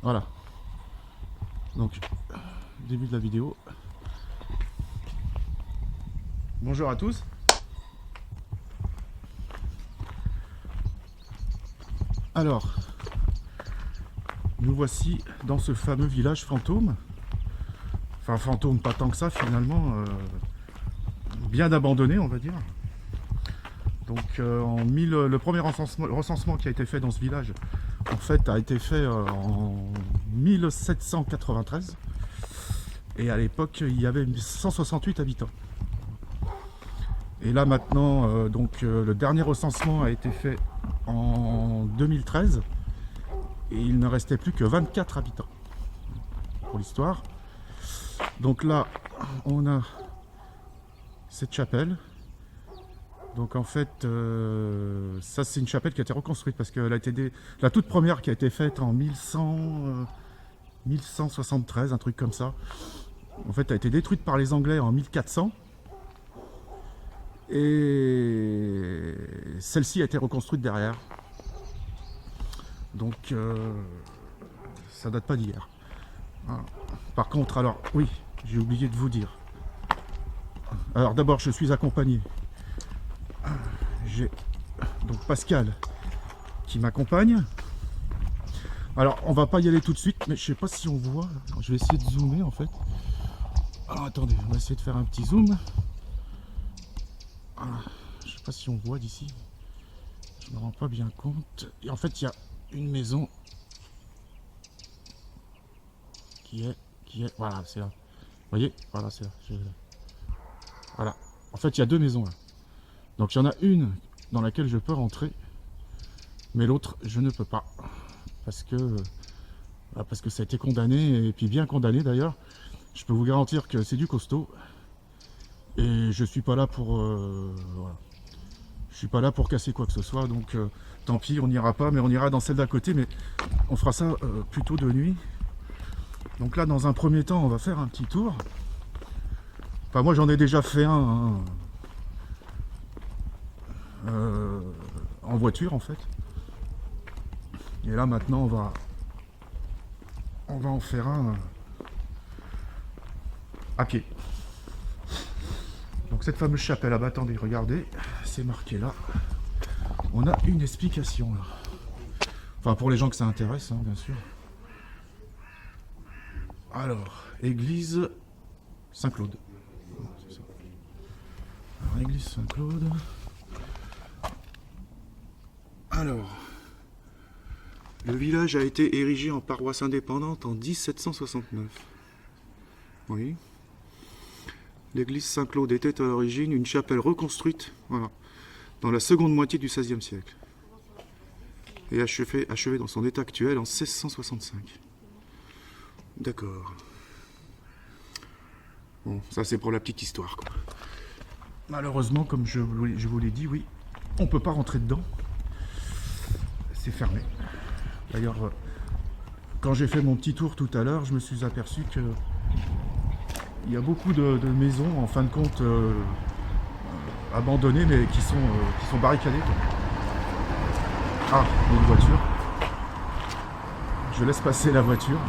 Voilà. Donc, début de la vidéo. Bonjour à tous. Alors, nous voici dans ce fameux village fantôme. Enfin, fantôme, pas tant que ça finalement. Bien abandonné, on va dire. Donc, le premier recensement qui a été fait dans ce village, en fait, a été fait en 1793. Et à l'époque, il y avait 168 habitants. Et là maintenant, le dernier recensement a été fait en 2013. Et il ne restait plus que 24 habitants. Pour l'histoire. Donc là, on a cette chapelle. Donc en fait, ça c'est une chapelle qui a été reconstruite parce que la toute première qui a été faite en 1173, un truc comme ça. En fait, a été détruite par les Anglais en 1400. Et celle-ci a été reconstruite derrière. Donc, ça date pas d'hier. Voilà. Par contre, alors, oui, j'ai oublié de vous dire. Alors d'abord, je suis accompagné. J'ai donc Pascal qui m'accompagne. Alors, on va pas y aller tout de suite, mais je sais pas si on voit. Je vais essayer de zoomer en fait. Alors attendez, on va essayer de faire un petit zoom. Je sais pas si on voit d'ici. Je me rends pas bien compte. Et en fait, il y a une maison qui est, voilà, c'est là. Vous voyez, voilà, c'est là. Voilà. En fait, il y a deux maisons là. Donc, il y en a une dans laquelle je peux rentrer, mais l'autre, je ne peux pas, parce que ça a été condamné, et puis bien condamné d'ailleurs. Je peux vous garantir que c'est du costaud. Et je suis pas là pour voilà. Je suis pas là pour casser quoi que ce soit, donc tant pis, on n'ira pas, mais on ira dans celle d'à côté, mais on fera ça plutôt de nuit. Donc là, dans un premier temps, on va faire un petit tour. Enfin, moi j'en ai déjà fait un en voiture en fait. Et là maintenant on va en faire un à pied. Donc cette fameuse chapelle, ah bah attendez, regardez, c'est marqué là. On a une explication là. Enfin pour les gens que ça intéresse, hein, bien sûr. Alors, église Saint-Claude. C'est ça. Alors, église Saint-Claude. Alors, le village a été érigé en paroisse indépendante en 1769. Oui. L'église Saint-Claude était à l'origine une chapelle reconstruite, voilà, dans la seconde moitié du XVIe siècle et achevée dans son état actuel en 1665. D'accord. Bon, ça c'est pour la petite histoire, quoi. Malheureusement, comme je vous l'ai dit, oui, on peut pas rentrer dedans. C'est fermé. D'ailleurs, quand j'ai fait mon petit tour tout à l'heure, je me suis aperçu que il y a beaucoup de maisons, en fin de compte, abandonnées, mais qui sont barricadées, quoi. Ah, il y a une voiture. Je laisse passer la voiture.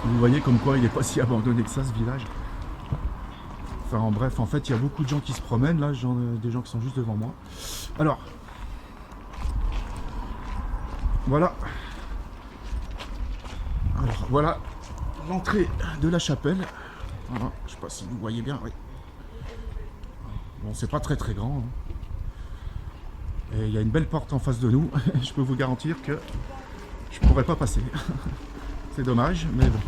Vous voyez comme quoi il n'est pas si abandonné que ça, ce village. Enfin, en bref, en fait, il y a beaucoup de gens qui se promènent. Là, des gens qui sont juste devant moi. Alors, voilà. Alors, voilà l'entrée de la chapelle. Voilà. Je sais pas si vous voyez bien. Oui. Bon, c'est pas très très grand. Hein. Et il y a une belle porte en face de nous. Je peux vous garantir que je pourrais pas passer. C'est dommage, mais bon.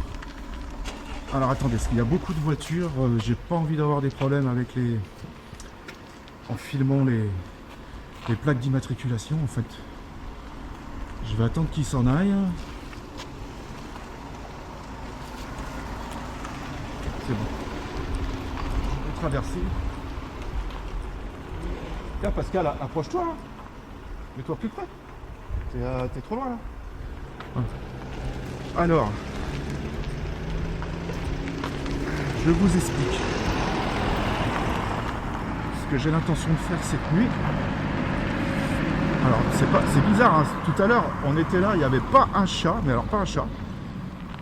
Alors attendez, parce qu'il y a beaucoup de voitures. J'ai pas envie d'avoir des problèmes avec en filmant les plaques d'immatriculation en fait. Je vais attendre qu'ils s'en aillent. C'est bon. Je vais traverser. Tiens Pascal, approche-toi là. Mets-toi plus près. T'es trop loin là. Alors, je vous explique ce que j'ai l'intention de faire cette nuit. Alors c'est bizarre, hein. Tout à l'heure on était là, il n'y avait pas un chat, mais alors pas un chat.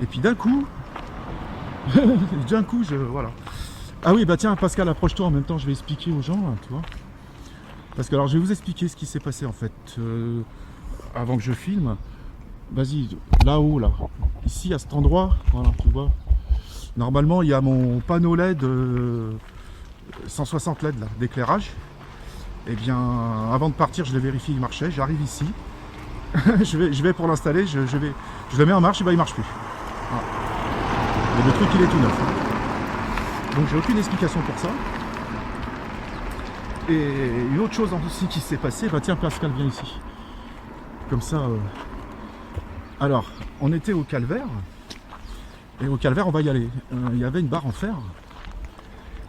Et puis d'un coup, voilà. Ah oui, bah tiens, Pascal, approche-toi en même temps, je vais expliquer aux gens, hein, tu vois. Parce que alors je vais vous expliquer ce qui s'est passé en fait, avant que je filme. Vas-y, là-haut, là, ici à cet endroit, voilà, tu vois. Normalement, il y a mon panneau LED 160 LED là, d'éclairage. Et bien, avant de partir, je l'ai vérifié, il marchait. J'arrive ici, je vais pour l'installer, je le mets en marche, et ben il marche plus. Voilà. Et le truc, il est tout neuf. Donc j'ai aucune explication pour ça. Et une autre chose aussi qui s'est passée, bah tiens Pascal, viens ici. Comme ça. Alors, on était au calvaire. Et au calvaire, on va y aller. Il y avait une barre en fer.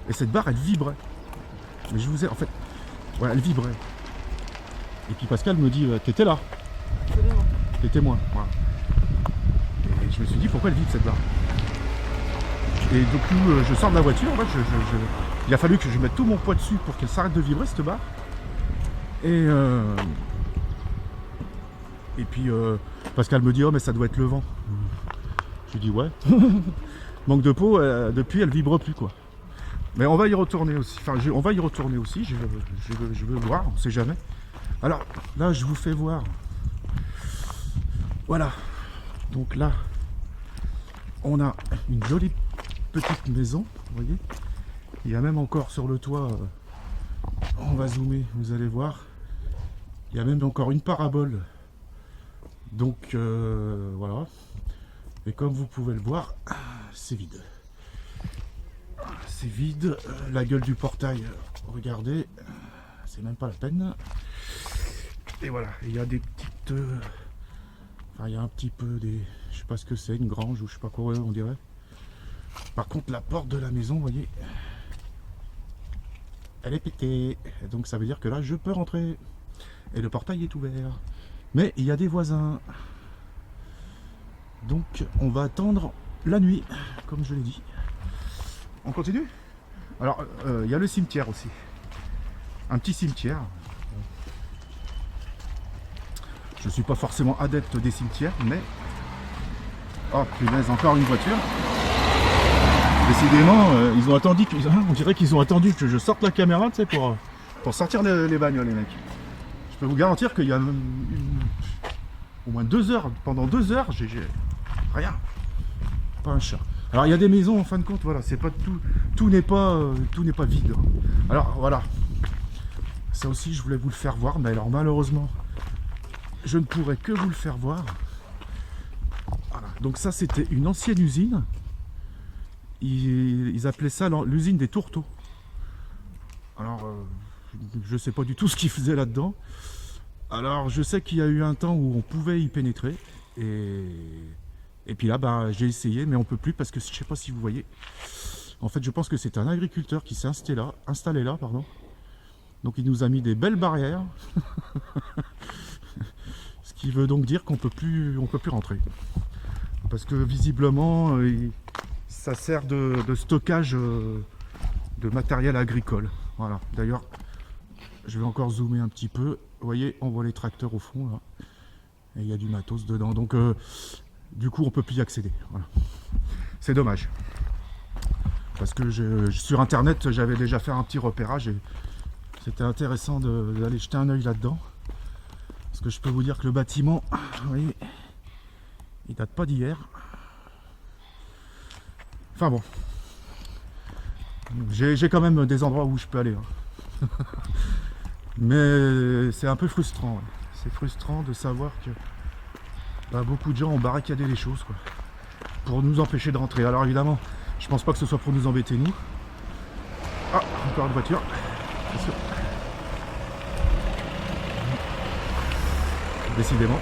Et cette barre, elle vibrait. Mais je vous ai, en fait, ouais, elle vibrait. Et puis Pascal me dit, t'étais là. Absolument. T'es témoin. Voilà. Et je me suis dit, pourquoi elle vibre cette barre? Et du coup, je sors de la voiture. En fait, il a fallu que je mette tout mon poids dessus pour qu'elle s'arrête de vibrer, cette barre. Et puis Pascal me dit, oh mais ça doit être le vent. Je lui dis ouais. Manque de peau, depuis elle vibre plus quoi. Mais on va y retourner aussi. Enfin, on va y retourner aussi. Je veux voir, on sait jamais. Alors là, je vous fais voir. Voilà. Donc là, on a une jolie petite maison. Vous voyez. Il y a même encore sur le toit. On va zoomer, vous allez voir. Il y a même encore une parabole. Donc voilà. Et comme vous pouvez le voir, c'est vide. C'est vide. La gueule du portail, regardez, c'est même pas la peine. Et voilà, il y a des petites... enfin, il y a un petit peu des... Je sais pas ce que c'est, une grange ou je sais pas quoi on dirait. Par contre, la porte de la maison, vous voyez, elle est pétée. Donc ça veut dire que là, je peux rentrer. Et le portail est ouvert. Mais il y a des voisins. Donc on va attendre la nuit, comme je l'ai dit. On continue? Alors il y a le cimetière aussi. Un petit cimetière. Je suis pas forcément adepte des cimetières, mais... Oh punaise, encore une voiture. Décidément, ils ont attendu que... on dirait qu'ils ont attendu que je sorte la caméra, tu sais, pour sortir les bagnoles, les mecs. Je peux vous garantir qu'il y a au moins 2 heures, pendant 2 heures, j'ai rien. Pas un chat. Alors il y a des maisons en fin de compte, voilà, c'est pas tout n'est pas vide. Alors voilà. Ça aussi je voulais vous le faire voir, mais alors malheureusement, je ne pourrais que vous le faire voir. Voilà. Donc ça c'était une ancienne usine. Ils appelaient ça l'usine des tourteaux. Alors je sais pas du tout ce qu'ils faisaient là-dedans. Alors je sais qu'il y a eu un temps où on pouvait y pénétrer et puis là bah, j'ai essayé mais on peut plus parce que je sais pas si vous voyez. En fait je pense que c'est un agriculteur qui s'est installé là, pardon. Donc il nous a mis des belles barrières. Ce qui veut donc dire qu'on peut plus rentrer. Parce que visiblement ça sert de stockage de matériel agricole. Voilà. D'ailleurs je vais encore zoomer un petit peu. Vous voyez, on voit les tracteurs au fond là. Et il y a du matos dedans. Donc du coup on peut plus y accéder. Voilà. C'est dommage. Parce que sur internet j'avais déjà fait un petit repérage et c'était intéressant d'aller jeter un œil là-dedans. Parce que je peux vous dire que le bâtiment, vous voyez, il date pas d'hier. Enfin bon. J'ai quand même des endroits où je peux aller. Hein. Mais c'est un peu frustrant. Ouais. C'est frustrant de savoir que bah, beaucoup de gens ont barricadé les choses quoi, pour nous empêcher de rentrer. Alors évidemment, je pense pas que ce soit pour nous embêter nous. Ah, encore une voiture. Attention. Décidément.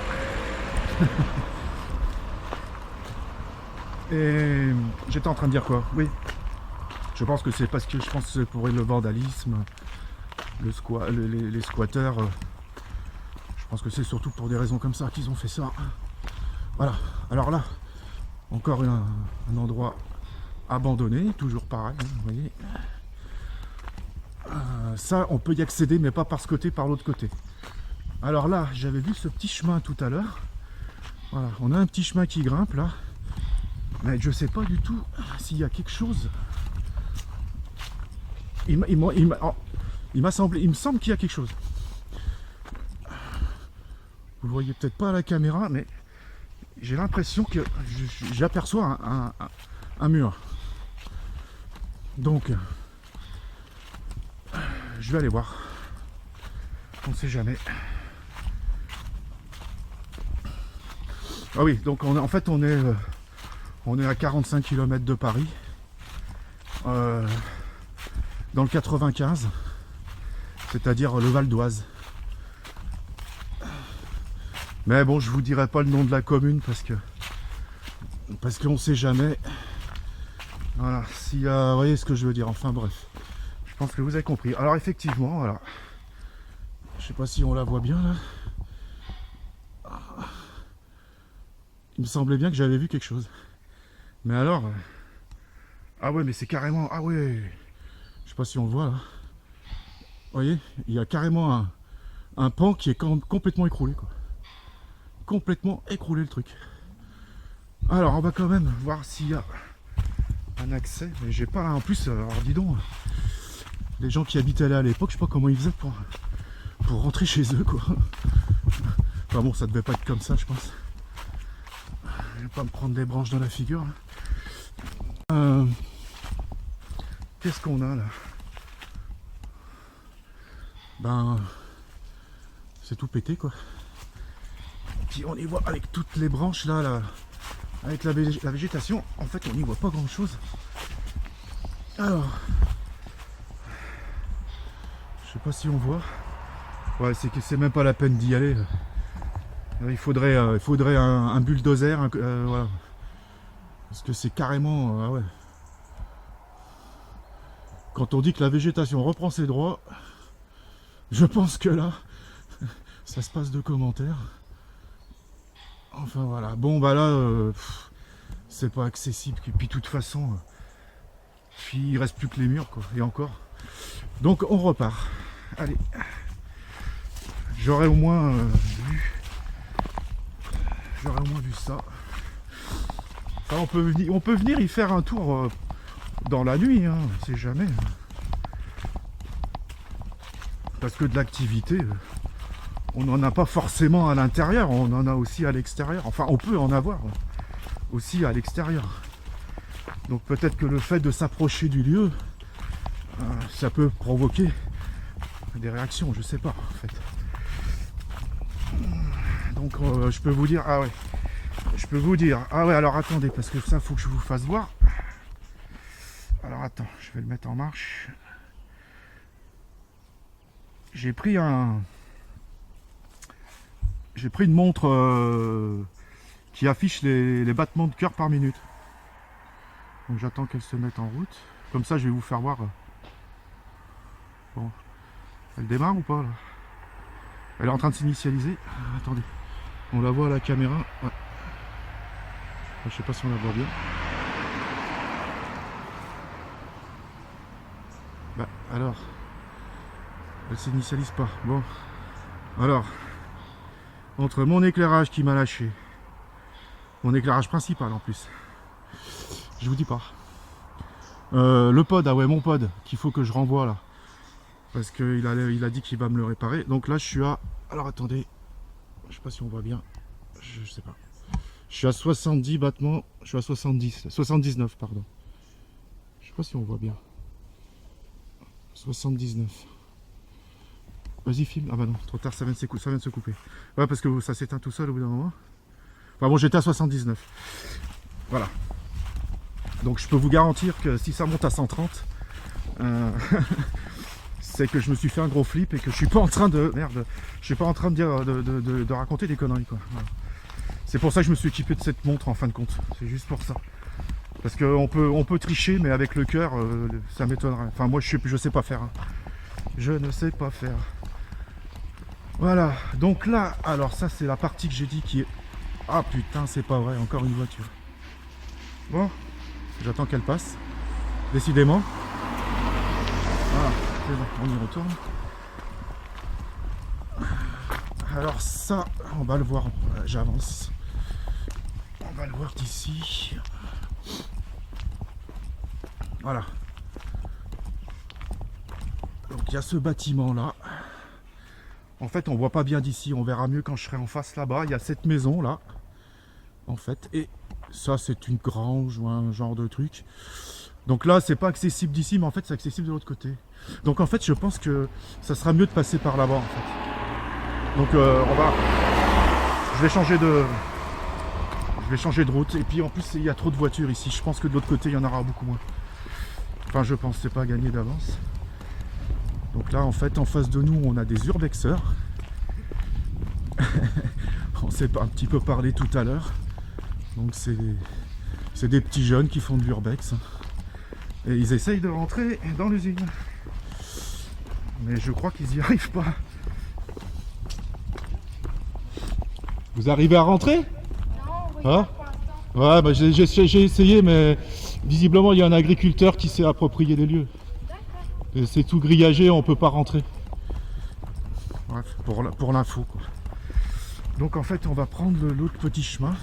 Et j'étais en train de dire quoi? Oui. Je pense que c'est parce que c'est pour le vandalisme, les squatteurs. Je pense que c'est surtout pour des raisons comme ça qu'ils ont fait ça. Voilà. Alors là, encore un endroit abandonné, toujours pareil, hein, vous voyez. Ça, on peut y accéder, mais pas par ce côté, par l'autre côté. Alors là, j'avais vu ce petit chemin tout à l'heure. Voilà, on a un petit chemin qui grimpe là. Mais je sais pas du tout s'il y a quelque chose. Il me semble qu'il y a quelque chose. Vous le voyez peut-être pas à la caméra, mais j'ai l'impression que j'aperçois un mur. Donc, je vais aller voir. On ne sait jamais. Ah oui, donc en fait on est à 45 km de Paris. Dans le 95, c'est-à-dire le Val d'Oise. Mais bon, je vous dirai pas le nom de la commune parce qu'on sait jamais. Voilà, si vous voyez ce que je veux dire. Enfin bref, je pense que vous avez compris. Alors effectivement, voilà. Je sais pas si on la voit bien là. Il me semblait bien que j'avais vu quelque chose. Mais alors, ah ouais, mais c'est carrément, ah ouais. Je sais pas si on le voit là. Vous voyez, il y a carrément un pan qui est complètement écroulé quoi. Complètement écroulé le truc. Alors on va quand même voir s'il y a un accès. Mais j'ai pas là en plus. Alors dis donc, les gens qui habitaient là à l'époque, je sais pas comment ils faisaient pour rentrer chez eux quoi. Enfin bon, ça devait pas être comme ça, je pense. Je vais pas me prendre des branches dans la figure. Qu'est-ce qu'on a là? Ben, c'est tout pété quoi. Puis on y voit avec toutes les branches là, avec la végétation, en fait on n'y voit pas grand chose. Alors, je sais pas si on voit. Ouais, c'est même pas la peine d'y aller. Il faudrait un bulldozer, voilà. Parce que c'est carrément, ah ouais. Quand on dit que la végétation reprend ses droits, je pense que là, ça se passe de commentaires. Enfin voilà, bon bah là, c'est pas accessible. Et puis de toute façon, il reste plus que les murs quoi, et encore. Donc on repart. Allez, j'aurais au moins vu ça. Enfin, on peut venir y faire un tour dans la nuit, hein, on sait jamais. Parce que de l'activité, on n'en a pas forcément à l'intérieur, on en a aussi à l'extérieur. Enfin, on peut en avoir aussi à l'extérieur. Donc peut-être que le fait de s'approcher du lieu, ça peut provoquer des réactions, je sais pas en fait. Donc je peux vous dire, ah ouais, alors attendez, parce que ça faut que je vous fasse voir. Alors attends, je vais le mettre en marche. J'ai pris une montre qui affiche les battements de cœur par minute. Donc j'attends qu'elle se mette en route. Comme ça je vais vous faire voir. Bon, elle démarre ou pas là? Elle est en train de s'initialiser. Attendez, on la voit à la caméra. Ouais. Je sais pas si on la voit bien. Bah alors, elle s'initialise pas. Bon, alors, entre mon éclairage qui m'a lâché, mon éclairage principal en plus, je vous dis pas. Le pod, ah ouais, mon pod qu'il faut que je renvoie là, parce qu'il a dit qu'il va me le réparer. Donc là je suis à, alors attendez, je sais pas si on voit bien, je sais pas. Je suis à 70 battements, je suis à 79 pardon. Je sais pas si on voit bien. 79. Vas-y filme. Ah bah non, trop tard, ça vient de se couper. Ouais, parce que ça s'éteint tout seul au bout d'un moment. Enfin bon, j'étais à 79. Voilà. Donc je peux vous garantir que si ça monte à 130, c'est que je me suis fait un gros flip et que je suis pas en train de... Merde, je suis pas en train de dire de raconter des conneries quoi. Voilà. C'est pour ça que je me suis équipé de cette montre en fin de compte. C'est juste pour ça. Parce qu'on peut tricher, mais avec le cœur, ça m'étonnerait. Enfin moi je sais pas faire. Hein. Je ne sais pas faire. Voilà, donc là, alors ça c'est la partie que j'ai dit qui est... Ah putain, c'est pas vrai, encore une voiture. Bon, j'attends qu'elle passe. Décidément. Voilà, c'est bon, on y retourne. Alors ça, on va le voir, j'avance. On va le voir d'ici. Voilà. Donc il y a ce bâtiment là. En fait on voit pas bien d'ici, on verra mieux quand je serai en face là-bas. Il y a cette maison là. En fait. Et ça c'est une grange ou un genre de truc. Donc là c'est pas accessible d'ici, mais en fait c'est accessible de l'autre côté. Donc en fait je pense que ça sera mieux de passer par là-bas en fait. Donc je vais changer de route. Et puis en plus il y a trop de voitures ici. Je pense que de l'autre côté il y en aura beaucoup moins. Enfin je pense, c'est pas gagné d'avance. Donc là en fait en face de nous on a des urbexeurs. On s'est un petit peu parlé tout à l'heure. Donc c'est des petits jeunes qui font de l'urbex. Et ils essayent de rentrer dans l'usine. Mais je crois qu'ils n'y arrivent pas. Vous arrivez à rentrer? Non, oui, Hein? pour l'instant. Ouais, bah j'ai essayé, mais visiblement il y a un agriculteur qui s'est approprié les lieux. Et c'est tout grillagé, on peut pas rentrer. Bref, pour l'info quoi. Donc en fait on va prendre l'autre petit chemin.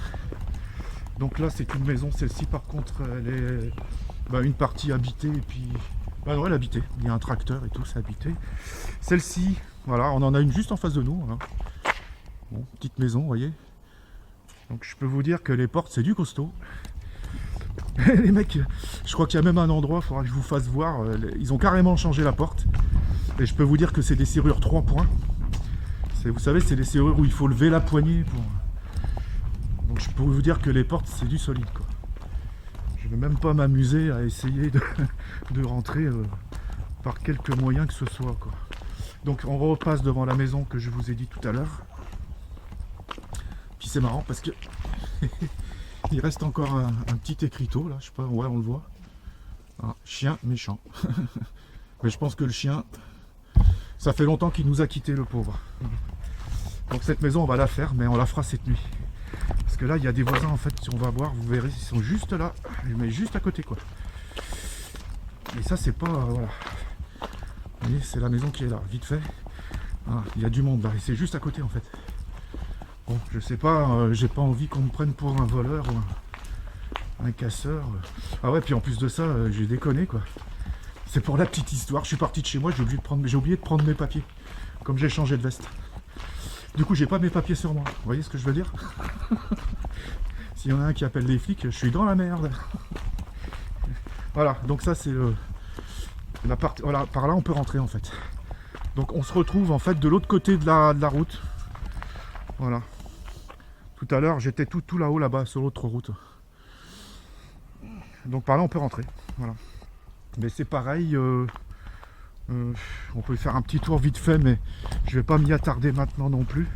Donc là c'est une maison, celle-ci par contre elle est une partie habitée et puis... Bah non, elle est habitée, il y a un tracteur et tout, c'est habité. Celle-ci, voilà, on en a une juste en face de nous. Hein. Bon, petite maison, vous voyez. Donc je peux vous dire que les portes c'est du costaud. Les mecs, je crois qu'il y a même un endroit, il faudra que je vous fasse voir, ils ont carrément changé la porte. Et je peux vous dire que c'est des serrures 3 points. Vous savez, c'est des serrures où il faut lever la poignée pour... Donc je peux vous dire que les portes c'est du solide quoi. Je ne vais même pas m'amuser à essayer de rentrer par quelque moyen que ce soit quoi. Donc on repasse devant la maison que je vous ai dit tout à l'heure. Puis c'est marrant parce que il reste encore un petit écriteau là, je sais pas, ouais on le voit. Ah, chien méchant. Mais je pense que le chien, ça fait longtemps qu'il nous a quitté le pauvre. Donc cette maison on va la faire, mais on la fera cette nuit. Parce que là il y a des voisins en fait, on va voir, vous verrez, ils sont juste là, mais juste à côté quoi. Et ça c'est pas, voilà. Vous voyez, c'est la maison qui est là, vite fait. Ah, il y a du monde là, et c'est juste à côté en fait. Bon, je sais pas, j'ai pas envie qu'on me prenne pour un voleur ou un casseur. Ah ouais, puis en plus de ça, j'ai déconné quoi. C'est pour la petite histoire, je suis parti de chez moi, j'ai oublié de prendre mes papiers. Comme j'ai changé de veste. Du coup, j'ai pas mes papiers sur moi. Vous voyez ce que je veux dire? S'il y en a un qui appelle les flics, je suis dans la merde. Voilà, donc ça c'est la partie. Voilà, par là on peut rentrer en fait. Donc on se retrouve en fait de l'autre côté de la route. Voilà. Tout à l'heure, j'étais tout là-haut, là-bas, sur l'autre route. Donc par là, on peut rentrer. Voilà. Mais c'est pareil. On peut faire un petit tour vite fait, mais je vais pas m'y attarder maintenant non plus.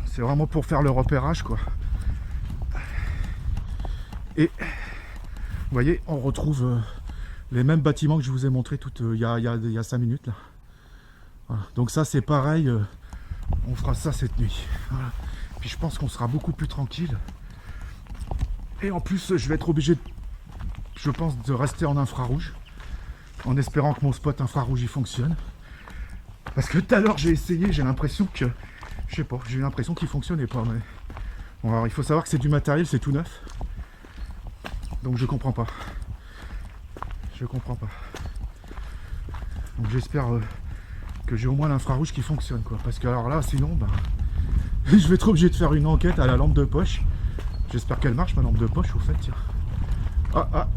C'est vraiment pour faire le repérage, quoi. Et vous voyez, on retrouve les mêmes bâtiments que je vous ai montré il y a 5 minutes là. Voilà. Donc ça, c'est pareil. On fera ça cette nuit. Voilà. Puis je pense qu'on sera beaucoup plus tranquille. Et en plus, je vais être obligé, je pense, de rester en infrarouge. En espérant que mon spot infrarouge il fonctionne. Parce que tout à l'heure j'ai essayé, j'ai l'impression que... Je sais pas, j'ai eu l'impression qu'il fonctionnait pas. Mais... Bon, alors il faut savoir que c'est du matériel, c'est tout neuf. Donc je comprends pas. Je comprends pas. Donc j'espère que j'ai au moins l'infrarouge qui fonctionne quoi. Parce que alors là, sinon, je vais être obligé de faire une enquête à la lampe de poche. J'espère qu'elle marche ma lampe de poche au fait. Tiens. Ah.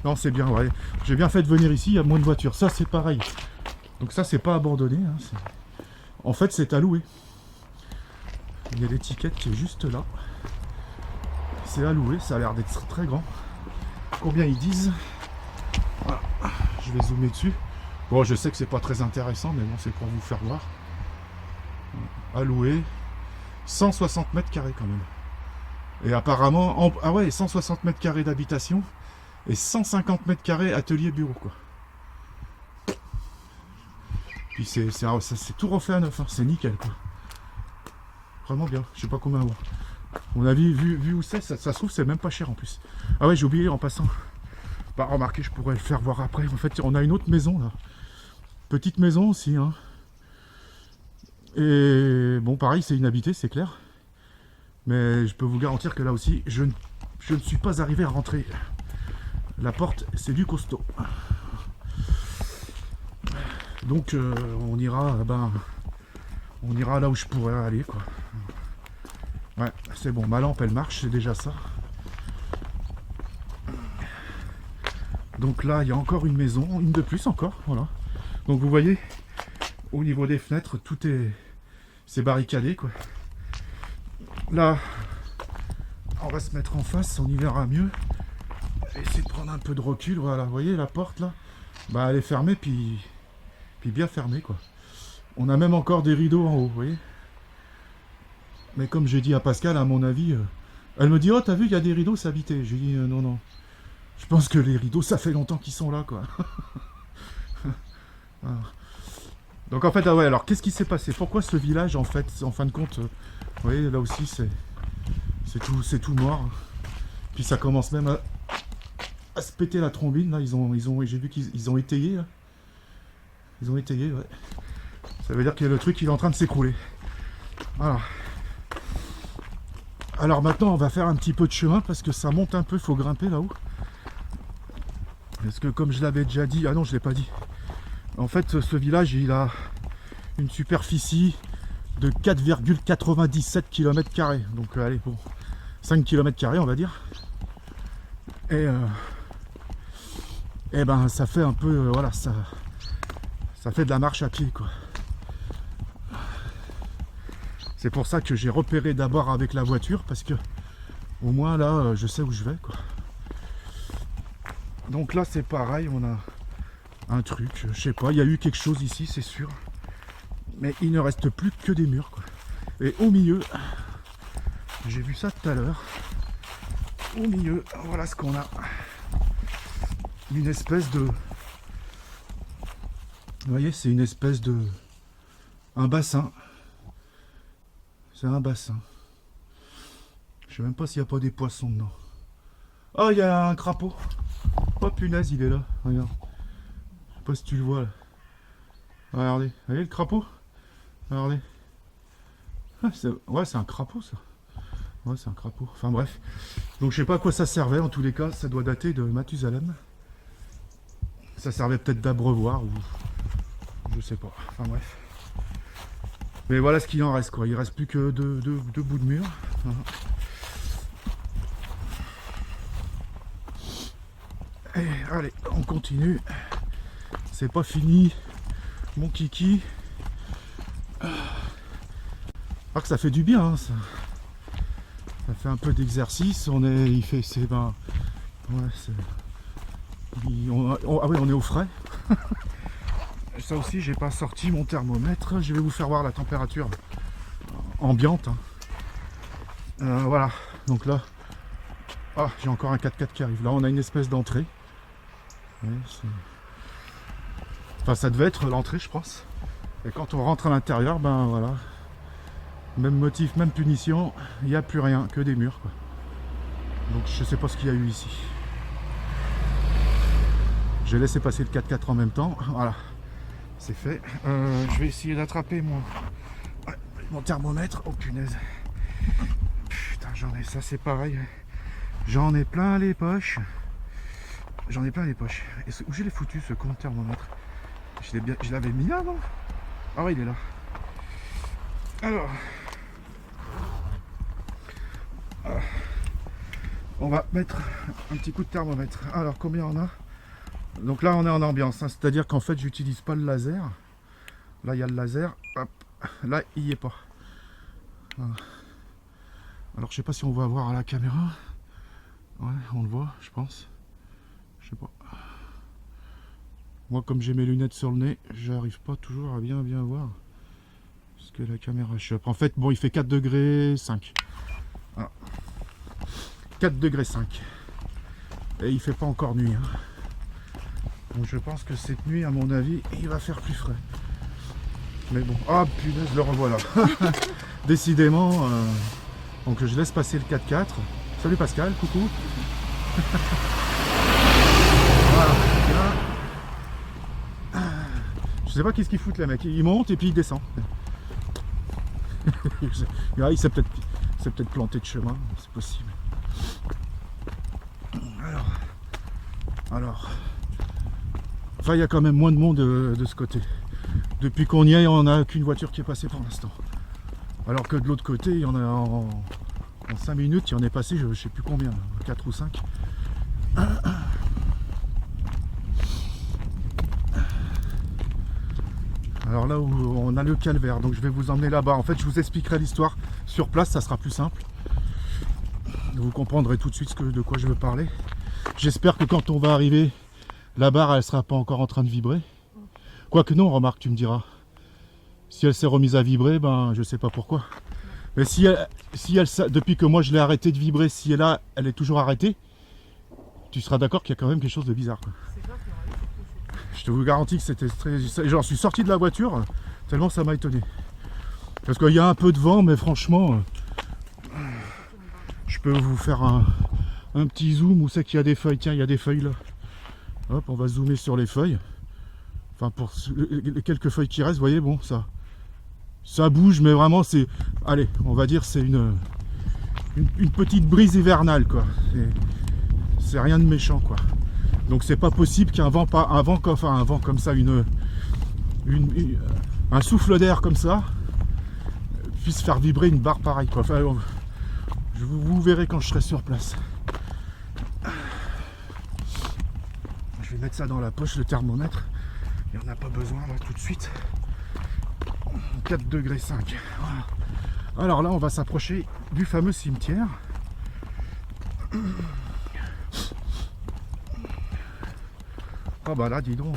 Non, c'est bien, ouais. J'ai bien fait de venir ici, il y a moins de voitures. Ça, c'est pareil. Donc ça, c'est pas abandonné. Hein. En fait, c'est à louer. Il y a l'étiquette qui est juste là. C'est à louer, ça a l'air d'être très grand. Combien ils disent? Voilà. Je vais zoomer dessus. Bon, je sais que c'est pas très intéressant, mais bon, c'est pour vous faire voir. À louer. 160 mètres carrés quand même. Et apparemment, ah ouais, 160 mètres carrés d'habitation. Et 150 mètres carrés atelier bureau quoi. Puis c'est tout refait à neuf, hein. C'est nickel quoi. Vraiment bien, je sais pas combien avoir. On a vu où c'est, ça se trouve c'est même pas cher en plus. Ah ouais, j'ai oublié en passant. Bah remarquez, je pourrais le faire voir après. En fait, on a une autre maison là. Petite maison aussi, hein. Et bon, pareil, c'est inhabité, c'est clair. Mais je peux vous garantir que là aussi, je ne suis pas arrivé à rentrer. La porte, c'est du costaud. Donc on ira là où je pourrais aller, quoi. Ouais, c'est bon, ma lampe elle marche, c'est déjà ça. Donc là il y a encore une maison, une de plus encore, voilà. Donc vous voyez, au niveau des fenêtres, c'est barricadé, quoi. Là, on va se mettre en face, on y verra mieux. Essayer de prendre un peu de recul, voilà. Vous voyez la porte là, bah elle est fermée, puis bien fermée, quoi. On a même encore des rideaux en haut, vous voyez. Mais comme j'ai dit à Pascal, à mon avis, elle me dit, oh t'as vu, il y a des rideaux, c'est habité. J'ai dit, non, non. Je pense que les rideaux, ça fait longtemps qu'ils sont là, quoi. Voilà. Donc en fait, ah ouais, alors qu'est-ce qui s'est passé? Pourquoi ce village, en fait, en fin de compte, vous voyez, là aussi, c'est tout noir. Puis ça commence même à se péter la trombine, là, j'ai vu qu'ils ont étayé, là. Ils ont étayé, ouais. Ça veut dire que le truc, il est en train de s'écrouler. Voilà. Alors maintenant, on va faire un petit peu de chemin, parce que ça monte un peu, il faut grimper là-haut. Parce que comme je l'avais déjà dit, ah non, je ne l'ai pas dit. En fait, ce village, il a une superficie de 4,97 km². Donc allez, bon, 5 km², on va dire. Et ben ça fait un peu, voilà, ça fait de la marche à pied, quoi. C'est pour ça que j'ai repéré d'abord avec la voiture, parce que au moins là, je sais où je vais, quoi. Donc là, c'est pareil, on a un truc, je sais pas, il y a eu quelque chose ici, c'est sûr. Mais il ne reste plus que des murs, quoi. Et au milieu, j'ai vu ça tout à l'heure. Au milieu, voilà ce qu'on a. Une espèce de... Vous voyez, c'est une espèce de... Un bassin. C'est un bassin. Je sais même pas s'il n'y a pas des poissons dedans. Oh, il y a un crapaud. Oh punaise, il est là. Regarde. Je sais pas si tu le vois là. Regardez. Vous voyez le crapaud? Regardez. Ah, ouais, c'est un crapaud ça. Ouais, c'est un crapaud. Enfin bref. Donc je sais pas à quoi ça servait. En tous les cas, ça doit dater de Mathusalem. Ça servait peut-être d'abreuvoir ou... Je sais pas. Enfin bref. Mais voilà ce qu'il en reste, quoi. Il reste plus que deux bouts de mur. Voilà. Et allez, on continue. C'est pas fini, mon kiki. Alors que ça fait du bien, hein, ça fait un peu d'exercice. Ah oui, on est au frais. Ça aussi, j'ai pas sorti mon thermomètre. Je vais vous faire voir la température ambiante. Hein. Voilà. Donc là, j'ai encore un 4x4 qui arrive. Là, on a une espèce d'entrée. Ouais, enfin, ça devait être l'entrée, je pense. Et quand on rentre à l'intérieur, ben voilà. Même motif, même punition. Il n'y a plus rien, que des murs, quoi. Donc je sais pas ce qu'il y a eu ici. J'ai laissé passer le 4x4 en même temps. Voilà. C'est fait. Je vais essayer d'attraper mon thermomètre. Oh punaise. Putain, ça c'est pareil. J'en ai plein les poches. J'en ai plein les poches. Et où je l'ai foutu ce con de thermomètre? Je l'avais mis là, non? Ah oui, il est là. Alors. On va mettre un petit coup de thermomètre. Alors combien on a? Donc là on est en ambiance, hein, c'est-à-dire qu'en fait j'utilise pas le laser. Là il y a le laser, hop, là il n'y est pas. Voilà. Alors je sais pas si on va voir à la caméra. Ouais, on le voit, je pense. Je sais pas. Moi comme j'ai mes lunettes sur le nez, j'arrive pas toujours à bien voir. Parce que la caméra chope. En fait, bon, il fait 4 degrés 5. Voilà. 4 degrés 5. Et il fait pas encore nuit. Hein. Donc je pense que cette nuit, à mon avis, il va faire plus frais. Mais bon, ah punaise, le revoilà. Décidément, donc je laisse passer le 4x4. Salut Pascal, coucou. Voilà. Je sais pas qu'est-ce qu'ils foutent les mecs. Ils montent et puis ils descendent. Ah, il s'est peut-être planté de chemin, c'est possible. Alors, enfin, il y a quand même moins de monde de ce côté. Depuis qu'on y est, on n'a qu'une voiture qui est passée pour l'instant. Alors que de l'autre côté, il y en a en 5 minutes, il y en est passé, je ne sais plus combien, 4 ou 5. Alors là où on a le calvaire, donc je vais vous emmener là-bas. En fait, je vous expliquerai l'histoire sur place, ça sera plus simple. Vous comprendrez tout de suite de quoi je veux parler. J'espère que quand on va arriver, la barre, elle sera pas encore en train de vibrer. Quoique non, remarque, tu me diras. Si elle s'est remise à vibrer, ben je sais pas pourquoi. Mais si elle, depuis que moi je l'ai arrêté de vibrer, si elle est toujours arrêtée, tu seras d'accord qu'il y a quand même quelque chose de bizarre, quoi. Je te vous garantis que c'était très... J'en suis sorti de la voiture, tellement ça m'a étonné. Parce qu'il y a un peu de vent, mais franchement, je peux vous faire un petit zoom où c'est qu'il y a des feuilles. Tiens, il y a des feuilles là. Hop, on va zoomer sur les feuilles. Enfin, pour les quelques feuilles qui restent, vous voyez, bon, ça bouge, mais vraiment, c'est... Allez, on va dire c'est une petite brise hivernale, quoi. C'est rien de méchant, quoi. Donc c'est pas possible qu'un vent, un vent comme ça, un souffle d'air comme ça puisse faire vibrer une barre pareille, quoi. Enfin, vous verrez quand je serai sur place. Je vais mettre ça dans la poche, le thermomètre. Il n'y en a pas besoin là tout de suite. 4 degrés 5. Voilà. Alors là, on va s'approcher du fameux cimetière. Ah bah là, dis donc.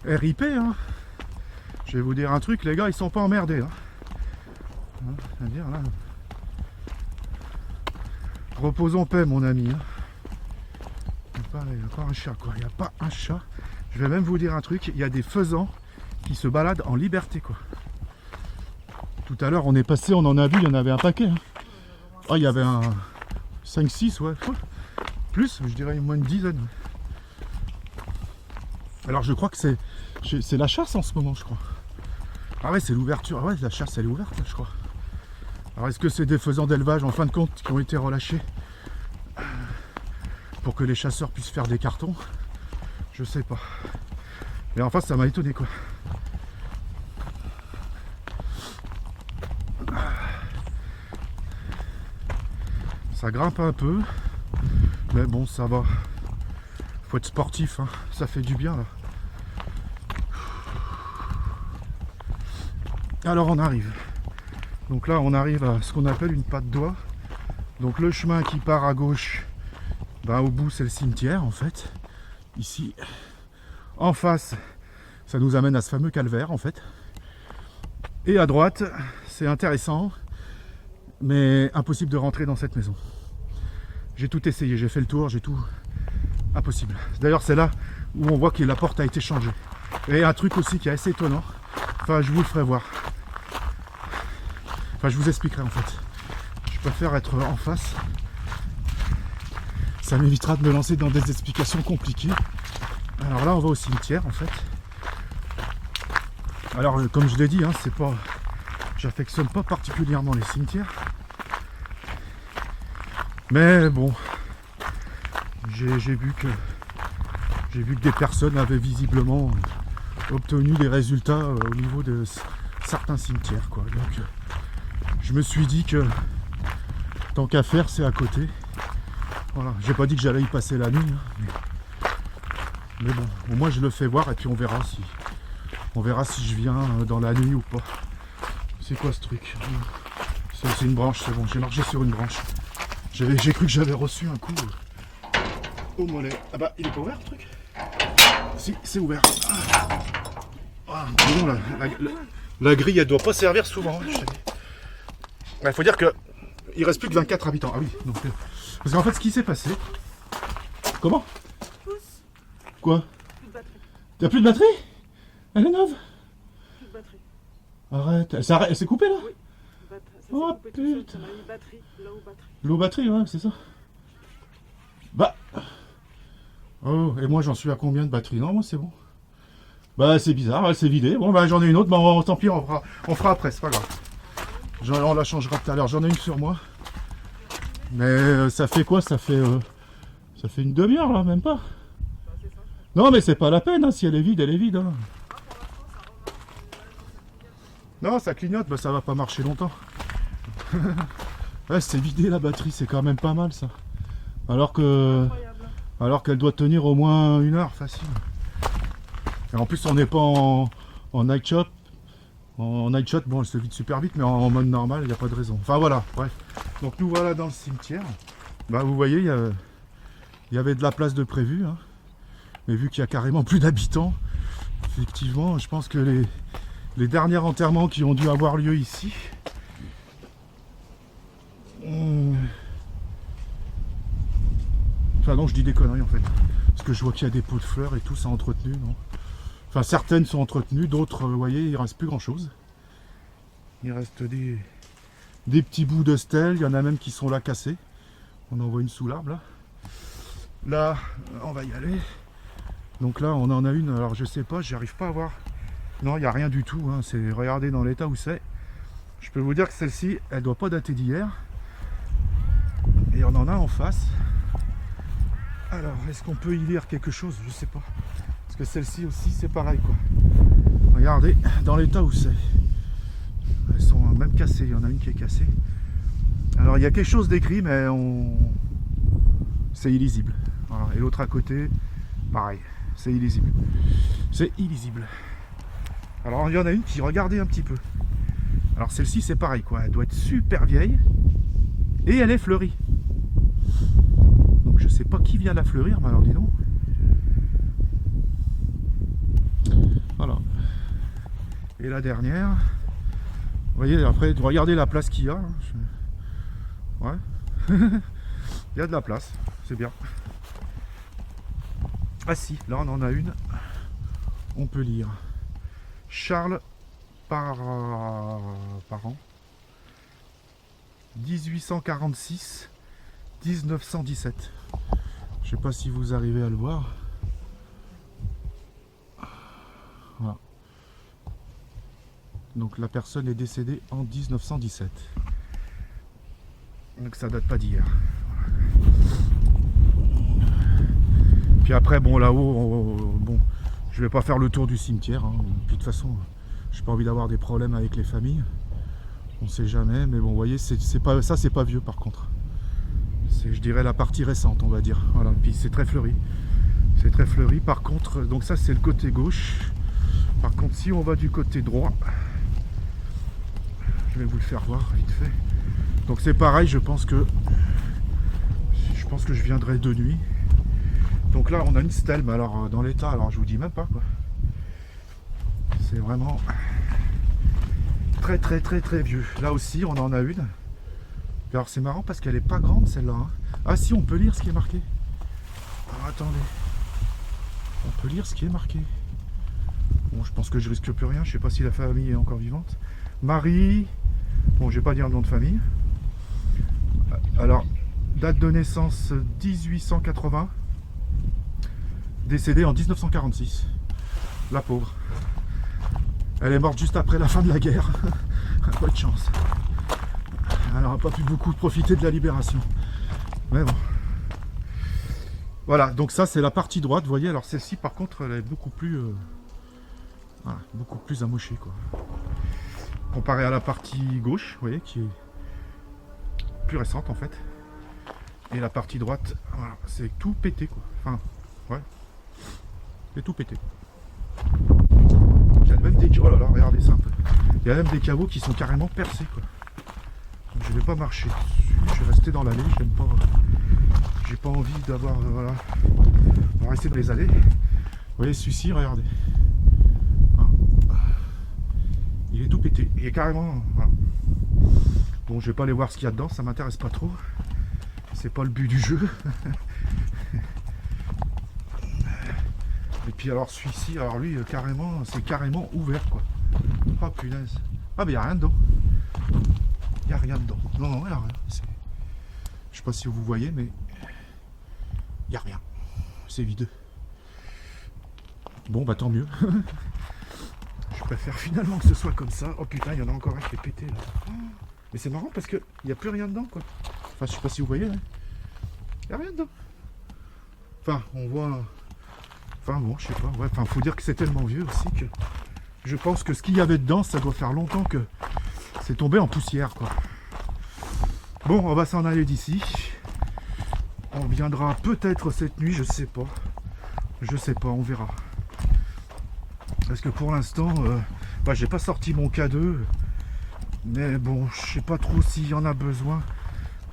RIP, hein. Je vais vous dire un truc, les gars, ils sont pas emmerdés. Hein. C'est-à-dire là. Repose en paix, mon ami. Hein. Il n'y a pas un chat, quoi. Il n'y a pas un chat. Je vais même vous dire un truc, il y a des faisans qui se baladent en liberté, quoi. Tout à l'heure, on est passé, on en a vu, il y en avait un paquet. Hein. Oh, il y avait un 5-6, ouais. Plus, je dirais moins une dizaine. Alors je crois que c'est la chasse en ce moment, je crois. Ah ouais, c'est l'ouverture. Ah ouais, la chasse, elle est ouverte, là, je crois. Alors est-ce que c'est des faisans d'élevage, en fin de compte, qui ont été relâchés pour que les chasseurs puissent faire des cartons? Je sais pas. Mais enfin, ça m'a étonné, quoi. Ça grimpe un peu. Mais bon, ça va. Faut être sportif, hein. Ça fait du bien, là. Alors on arrive. Donc là, on arrive à ce qu'on appelle une patte d'oie. Donc le chemin qui part à gauche, ben, au bout, c'est le cimetière, en fait. Ici, en face, ça nous amène à ce fameux calvaire, en fait. Et à droite, c'est intéressant, mais impossible de rentrer dans cette maison. J'ai tout essayé, j'ai fait le tour, j'ai tout... Impossible. D'ailleurs, c'est là où on voit que la porte a été changée. Et un truc aussi qui est assez étonnant, enfin, je vous le ferai voir. Enfin, je vous expliquerai, en fait. Je préfère être en face. Ça m'évitera de me lancer dans des explications compliquées. Alors là, on va au cimetière, en fait. Alors, comme je l'ai dit, hein, c'est pas... J'affectionne pas particulièrement les cimetières. Mais bon, j'ai vu que des personnes avaient visiblement obtenu des résultats au niveau de certains cimetières, quoi. Donc, je me suis dit que tant qu'à faire, c'est à côté. Voilà, j'ai pas dit que j'allais y passer la nuit, hein, mais bon, au moins je le fais voir et puis on verra si je viens dans la nuit ou pas. C'est quoi ce truc? C'est une branche, c'est bon, j'ai marché sur une branche. J'ai cru que j'avais reçu un coup au mollet. Ah bah, il est pas ouvert le truc? Si, c'est ouvert. Ah, bon, la grille, elle doit pas servir souvent. Il faut dire que il reste plus que 24 habitants. Ah oui, donc... parce qu'en fait, ce qui s'est passé... Comment? Quoi? Plus de batterie. T'as plus de batterie? Elle est neuve? Plus de batterie. Arrête, elle s'est coupée là? Oui. Oh putain. L'eau batterie, ouais, c'est ça. Bah. Oh, et moi j'en suis à combien de batterie? Non, moi c'est bon. Bah c'est bizarre, elle s'est vidée. Bon bah j'en ai une autre, mais tant pis, on fera après, c'est pas grave. On la changera tout à l'heure. J'en ai une sur moi. Mais ça fait quoi? Ça fait une demi-heure là, même pas. Non mais c'est pas la peine, hein. Si elle est vide, elle est vide. Hein. Non, ça clignote, bah ça va pas marcher longtemps. Ouais, c'est vidé la batterie, c'est quand même pas mal ça. Alors qu'elle doit tenir au moins 1 heure facile. Et en plus on n'est pas en night shot. En night shot, bon elle se vide super vite, mais en mode normal, il n'y a pas de raison. Enfin voilà, bref. Donc nous voilà dans le cimetière. Bah vous voyez, il y avait de la place de prévu. Hein. Mais vu qu'il y a carrément plus d'habitants, effectivement, je pense que les derniers enterrements qui ont dû avoir lieu ici. Enfin non, je dis des conneries en fait. Parce que je vois qu'il y a des pots de fleurs et tout, c'est entretenu, non? Enfin certaines sont entretenues, d'autres, vous voyez, il ne reste plus grand chose. Il reste des petits bouts de stèles, il y en a même qui sont là cassés. On en voit une sous l'arbre là. Là, on va y aller. Donc là, on en a une, alors je sais pas, j'arrive pas à voir. Non, il n'y a rien du tout, hein. C'est regardez dans l'état où c'est. Je peux vous dire que celle-ci, elle doit pas dater d'hier. Et on en a en face. Alors, est-ce qu'on peut y lire quelque chose? Je sais pas. Parce que celle-ci aussi, c'est pareil, quoi. Regardez, dans l'état où c'est. Elles sont même cassées, il y en a une qui est cassée. Alors, il y a quelque chose d'écrit, mais c'est illisible. Voilà. Et l'autre à côté, pareil, c'est illisible. C'est illisible. Alors, il y en a une qui, regardez un petit peu. Alors, celle-ci, c'est pareil, quoi. Elle doit être super vieille. Et elle est fleurie. Donc, je sais pas qui vient la fleurir, mais alors dis donc. Voilà. Et la dernière, vous voyez, après, regardez la place qu'il y a. Ouais. Il y a de la place, c'est bien. Ah si, là on en a une. On peut lire. Charles Parent. 1846-1917. Je sais pas si vous arrivez à le voir. Voilà. Donc la personne est décédée en 1917. Donc ça date pas d'hier. Puis après, bon là-haut, bon, je vais pas faire le tour du cimetière. Hein. Puis de toute façon, j'ai pas envie d'avoir des problèmes avec les familles. On sait jamais, mais bon, vous voyez, c'est pas ça, c'est pas vieux par contre. C'est, je dirais, la partie récente, on va dire. Voilà. Puis c'est très fleuri. C'est très fleuri. Par contre, donc ça c'est le côté gauche. Par contre, si on va du côté droit, je vais vous le faire voir vite fait. Donc c'est pareil, je pense que je viendrai de nuit. Donc là on a une stèle, mais alors dans l'état, alors je vous dis même pas quoi. C'est vraiment très très très très vieux. Là aussi on en a une. Alors c'est marrant parce qu'elle est pas grande celle-là. Hein. Ah si, on peut lire ce qui est marqué. Alors attendez. On peut lire ce qui est marqué. Bon, je pense que je risque plus rien. Je sais pas si la famille est encore vivante. Marie. Bon, je vais pas dire le nom de famille. Alors, date de naissance 1880. Décédée en 1946. La pauvre. Elle est morte juste après la fin de la guerre. Pas de chance. Elle n'aura pas pu beaucoup profiter de la libération. Mais bon. Voilà, donc ça c'est la partie droite, vous voyez. Alors celle-ci par contre, elle est beaucoup plus... voilà, beaucoup plus amochée quoi. Comparé à la partie gauche, vous voyez, qui est plus récente en fait. Et la partie droite, voilà, c'est tout pété quoi. Enfin, ouais. C'est tout pété. Il y a même des... Oh là là, regardez ça un peu. Il y a même des caveaux qui sont carrément percés quoi. Donc je vais pas marcher dessus, je vais rester dans l'allée, j'aime pas... J'ai pas envie d'avoir... voilà. On va essayer de les aller. Vous voyez celui-ci, regardez. Il est tout pété. Il est carrément... Voilà. Bon, je vais pas aller voir ce qu'il y a dedans, ça m'intéresse pas trop. C'est pas le but du jeu. Et puis alors celui-ci, alors lui, carrément, c'est carrément ouvert quoi. Oh punaise. Ah mais il n'y a rien dedans. Il n'y a rien dedans. Non, non, il n'y a rien. Je sais pas si vous voyez, mais il n'y a rien. C'est vide. Bon bah tant mieux. Je préfère finalement que ce soit comme ça. Oh putain, il y en a encore un qui est pété là. Mais c'est marrant parce qu'il n'y a plus rien dedans quoi. Enfin je sais pas si vous voyez là. Il n'y a rien dedans. Enfin on voit. Enfin bon je sais pas. Ouais, enfin faut dire que c'est tellement vieux aussi que je pense que ce qu'il y avait dedans ça doit faire longtemps que c'est tombé en poussière quoi. Bon on va s'en aller d'ici. On viendra peut-être cette nuit, je sais pas. Je sais pas, on verra. Parce que pour l'instant, bah, j'ai pas sorti mon K2. Mais bon, je sais pas trop s'il y en a besoin.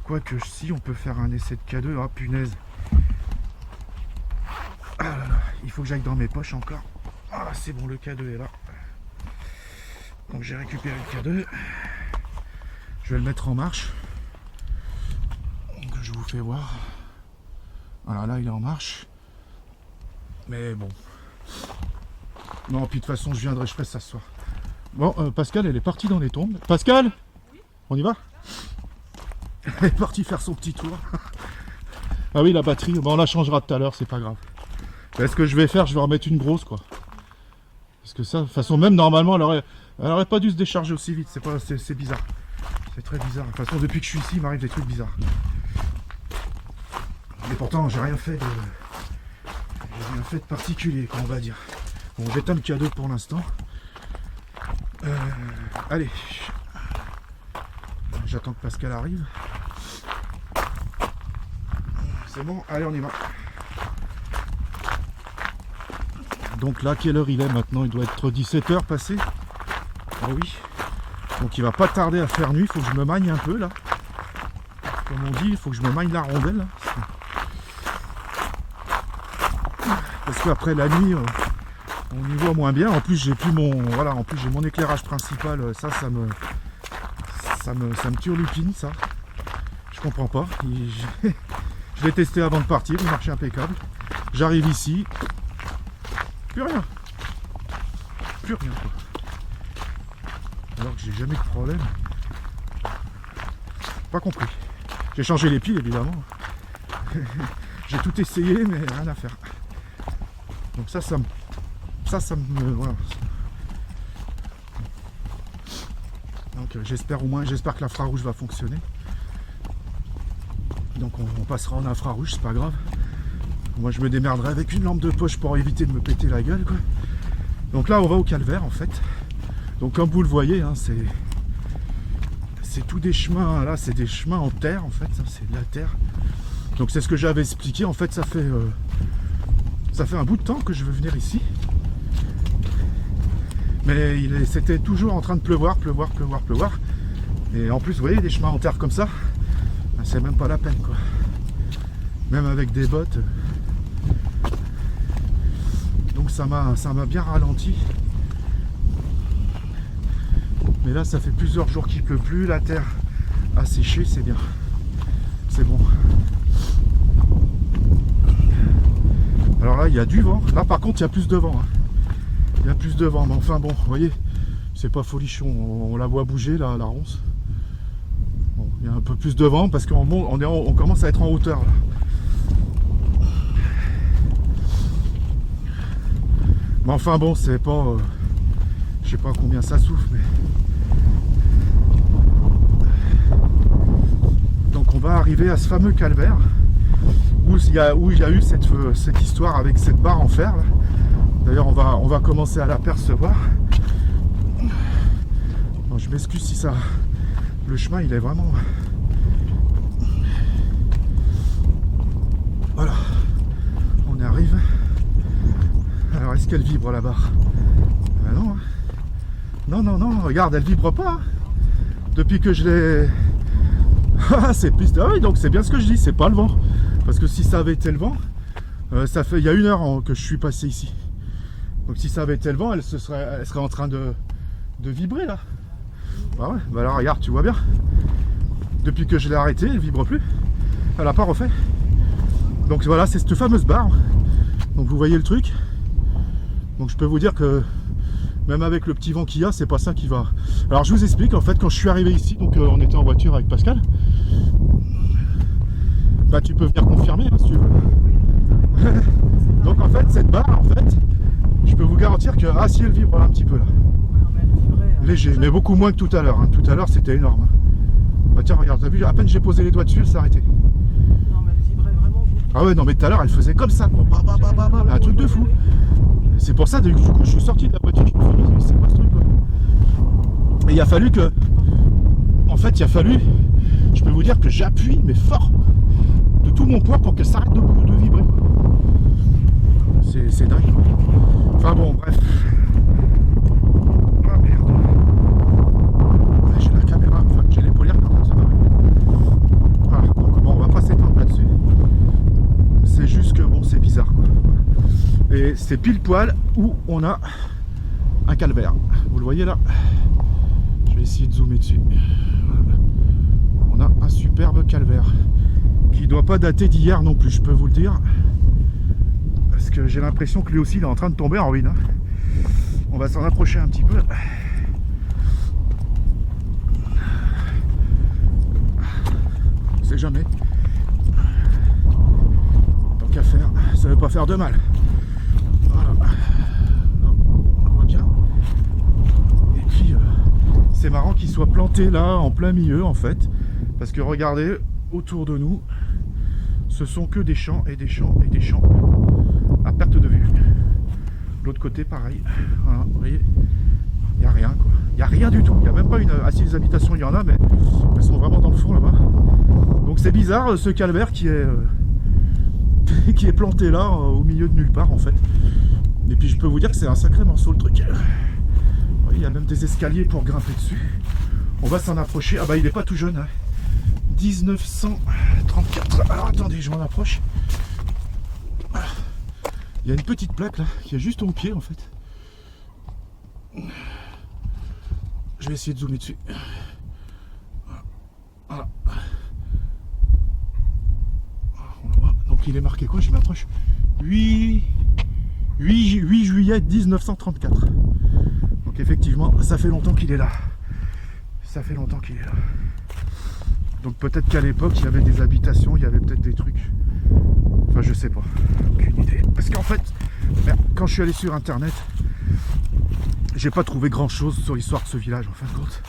Quoique si, on peut faire un essai de K2. Ah punaise. Ah là là, il faut que j'aille dans mes poches encore. Ah c'est bon, le K2 est là. Donc j'ai récupéré le K2. Je vais le mettre en marche. Donc je vous fais voir. Voilà, là il est en marche. Mais bon. Non, puis de toute façon, je viendrai, je ferai ça ce soir. Bon, Pascal, elle est partie dans les tombes. Pascal, oui, on y va? Elle est partie faire son petit tour. Ah oui, la batterie, bon, on la changera tout à l'heure, c'est pas grave. Mais ce que je vais faire, je vais remettre une grosse, quoi. Parce que ça, de toute façon, même normalement, elle aurait pas dû se décharger aussi vite. C'est bizarre. C'est très bizarre. De toute façon, depuis que je suis ici, il m'arrive des trucs bizarres. Mais pourtant, j'ai rien fait de particulier, on va dire. Bon, j'éteins le K2 pour l'instant. Allez. J'attends que Pascal arrive. C'est bon, allez, on y va. Donc là, quelle heure il est maintenant? Il doit être 17h passé. Ah oui. Donc il va pas tarder à faire nuit. Il faut que je me magne un peu là. Comme on dit, il faut que je me magne la rondelle. Là. Parce qu'après la nuit, on y voit moins bien. En plus, j'ai plus mon, voilà, en plus j'ai mon éclairage principal. Ça me turlupine, ça. Je comprends pas. Je l'ai testé avant de partir. Il marchait impeccable. J'arrive ici, plus rien. Plus rien. Quoi. Alors que j'ai jamais de problème. Pas compris. J'ai changé les piles évidemment. J'ai tout essayé mais rien à faire. Donc ça me voilà. Donc j'espère que l'infrarouge va fonctionner. Donc on passera en infrarouge, c'est pas grave. Moi je me démerderai avec une lampe de poche pour éviter de me péter la gueule quoi. Donc là on va au calvaire en fait. Donc comme vous le voyez, hein, c'est tout des chemins, là c'est des chemins en terre en fait, c'est de la terre. Donc c'est ce que j'avais expliqué, en fait ça fait un bout de temps que je veux venir ici. Mais c'était toujours en train de pleuvoir. Et en plus vous voyez des chemins en terre comme ça, c'est même pas la peine quoi. Même avec des bottes. Donc ça m'a bien ralenti. Mais là ça fait plusieurs jours qu'il pleut plus, la terre a séché, c'est bien. C'est bon. Alors là il y a du vent. Là par contre il y a plus de vent. Hein. Il y a plus de vent. Mais enfin bon, vous voyez, c'est pas folichon. On la voit bouger là, la ronce. Bon, il y a un peu plus de vent parce qu'on commence à être en hauteur là. Mais enfin bon, c'est pas. Je sais pas combien ça souffle, mais. Donc on va arriver à ce fameux calvaire où il y a eu cette histoire avec cette barre en fer. D'ailleurs on va commencer à l'apercevoir. Bon, je m'excuse si ça. Le chemin il est vraiment. Voilà. On arrive. Alors est-ce qu'elle vibre la barre? Non. Hein. Non, regarde, elle vibre pas. Hein. Depuis que je l'ai. Ah, c'est plus. Ah oui, donc c'est bien ce que je dis, c'est pas le vent. Parce que si ça avait été le vent, il y a 1 heure que je suis passé ici. Donc si ça avait été le vent, elle serait en train de vibrer là. Ah ouais, bah alors regarde, tu vois bien. Depuis que je l'ai arrêté, elle vibre plus. Elle n'a pas refait. Donc voilà, c'est cette fameuse barre. Donc vous voyez le truc. Donc je peux vous dire que même avec le petit vent qu'il y a, c'est pas ça qui va. Alors je vous explique, en fait, quand je suis arrivé ici, donc on était en voiture avec Pascal. Bah tu peux venir confirmer hein, si tu veux. Donc en fait cette barre, en fait, Je peux vous garantir que si elle vibre un petit peu là. Non, mais elle vibrait, Léger, mais beaucoup moins que tout à l'heure. Hein. Tout à l'heure c'était énorme. Hein. Bah tiens, regarde, t'as vu, à peine j'ai posé les doigts dessus, elle s'est arrêtée. Non, mais elle vibrait vraiment beaucoup. Ah ouais, non, mais tout à l'heure elle faisait comme ça, quoi. Un truc de fou. C'est pour ça, du coup, je suis sorti de la voiture, je me suis dit, c'est quoi ce truc, quoi. Et il a fallu que. En fait, il a fallu. Je peux vous dire que j'appuie, mais fort, de tout mon poids pour qu'elle s'arrête de vibrer, quoi. C'est dingue, quoi. Enfin bon, bref. Ah merde. Ouais, j'ai la caméra, enfin, j'ai les polières quand ça va. Voilà, donc bon, on va pas s'étendre là-dessus. C'est juste que bon, c'est bizarre, quoi. Et c'est pile poil où on a un calvaire. Vous le voyez là? Je vais essayer de zoomer dessus. Voilà. On a un superbe calvaire qui ne doit pas dater d'hier non plus, je peux vous le dire. Parce que j'ai l'impression que lui aussi il est en train de tomber en ruine. On va s'en approcher un petit peu. On sait jamais. Tant qu'à faire, ça ne veut pas faire de mal. Voilà. On voit bien. Et puis c'est marrant qu'il soit planté là en plein milieu en fait. Parce que regardez, autour de nous, ce sont que des champs et des champs et des champs à perte de vue. L'autre côté pareil. Voilà, vous voyez, il n'y a rien quoi. Il n'y a rien du tout. Il n'y a même pas une. Ah si, les habitations il y en a, mais elles sont vraiment dans le fond là-bas. Donc c'est bizarre ce calvaire qui est qui est planté là au milieu de nulle part en fait. Et puis je peux vous dire que c'est un sacré morceau le truc. Il y a même des escaliers pour grimper dessus. On va s'en approcher. Ah bah il n'est pas tout jeune. Hein. 1934. Alors attendez, je m'en approche. Il y a une petite plaque là qui est juste au pied en fait. Je vais essayer de zoomer dessus. Voilà. On le voit. Donc il est marqué quoi? Je m'approche. 8 juillet 1934. Donc effectivement, ça fait longtemps qu'il est là. Ça fait longtemps qu'il est là. Donc peut-être qu'à l'époque, il y avait des habitations, il y avait peut-être des trucs. Enfin, je sais pas. Aucune idée. Parce qu'en fait, quand je suis allé sur internet, j'ai pas trouvé grand-chose sur l'histoire de ce village, en fin de compte.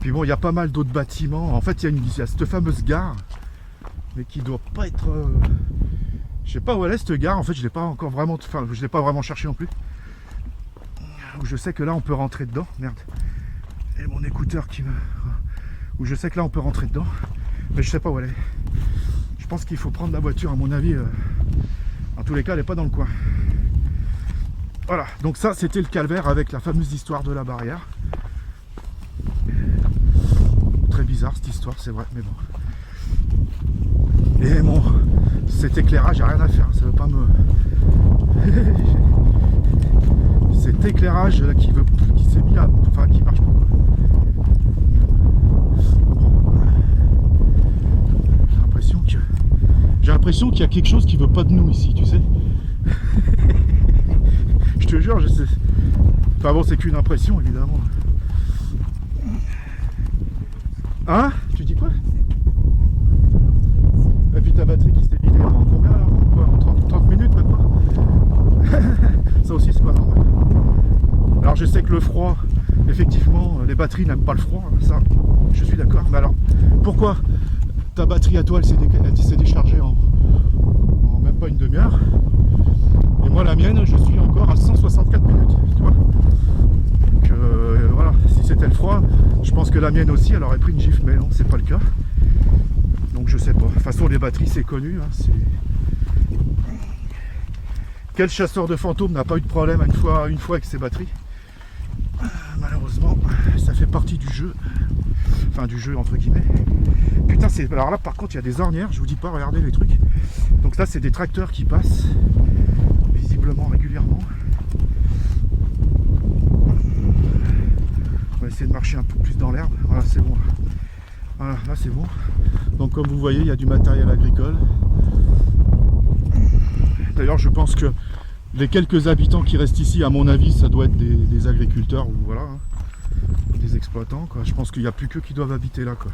Puis bon, il y a pas mal d'autres bâtiments. En fait, il y a cette fameuse gare, mais qui doit pas être... Je sais pas où elle est cette gare. En fait, je l'ai pas encore vraiment... Enfin, je l'ai pas vraiment cherché non plus. Je sais que là, on peut rentrer dedans. Merde. Et mon écouteur qui me... Où je sais que là, on peut rentrer dedans. Mais je sais pas où elle est. Je pense qu'il faut prendre la voiture, à mon avis. En tous les cas, elle n'est pas dans le coin. Voilà. Donc ça, c'était le calvaire avec la fameuse histoire de la barrière. Très bizarre cette histoire, c'est vrai, mais bon. Et bon, cet éclairage, il n'y a rien à faire. Ça veut pas me... Cet éclairage là, qui s'est mis à... Enfin, qui marche pas. J'ai l'impression qu'il y a quelque chose qui veut pas de nous ici, tu sais. Je te jure, je sais. Enfin bon, c'est qu'une impression, évidemment. Hein? Tu dis quoi? Et puis ta batterie qui s'est vidée en combien là? En 30 minutes même pas? Ça aussi c'est pas normal. Alors je sais que le froid, effectivement, les batteries n'aiment pas le froid, ça, je suis d'accord. Mais alors, pourquoi ta batterie à toi, elle s'est déchargée en même pas une demi-heure? Et moi la mienne, je suis encore à 164 minutes, tu vois. Donc voilà, si c'était le froid, je pense que la mienne aussi, elle aurait pris une gifle, mais non, c'est pas le cas. Donc je sais pas. De toute façon, les batteries, c'est connu. Hein, quel chasseur de fantômes n'a pas eu de problème une fois avec ses batteries? Malheureusement, ça fait partie du jeu. Enfin, du jeu, entre guillemets. Putain, c'est... Alors là, par contre, il y a des ornières. Je vous dis pas, regardez les trucs. Donc là, c'est des tracteurs qui passent. Visiblement, régulièrement. On va essayer de marcher un peu plus dans l'herbe. Voilà, c'est bon. Voilà, là, c'est bon. Donc, comme vous voyez, il y a du matériel agricole. D'ailleurs, je pense que les quelques habitants qui restent ici, à mon avis, ça doit être des agriculteurs ou voilà, hein, des exploitants, quoi. Je pense qu'il n'y a plus qu'eux qui doivent habiter là, quoi.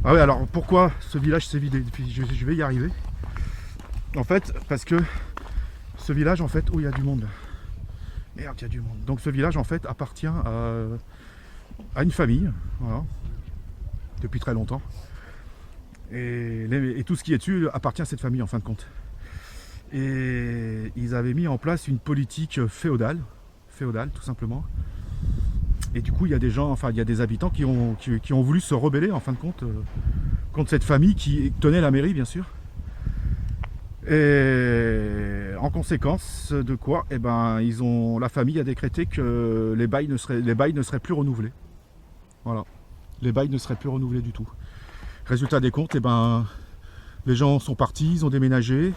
Ah ouais, alors pourquoi ce village s'est vidé? Puis je vais y arriver. En fait, parce que ce village en fait, où il y a du monde là. Merde, il y a du monde. Donc ce village en fait appartient à une famille, voilà, depuis très longtemps. Et tout ce qui est dessus appartient à cette famille en fin de compte. Et ils avaient mis en place une politique féodale tout simplement. Et du coup il y a des gens, enfin il y a des habitants qui ont voulu se rebeller en fin de compte contre cette famille qui tenait la mairie bien sûr. Et en conséquence de quoi, eh ben, la famille a décrété que les bails ne seraient plus renouvelés. Voilà, les bails ne seraient plus renouvelés du tout. Résultat des comptes, eh ben, les gens sont partis, ils ont déménagé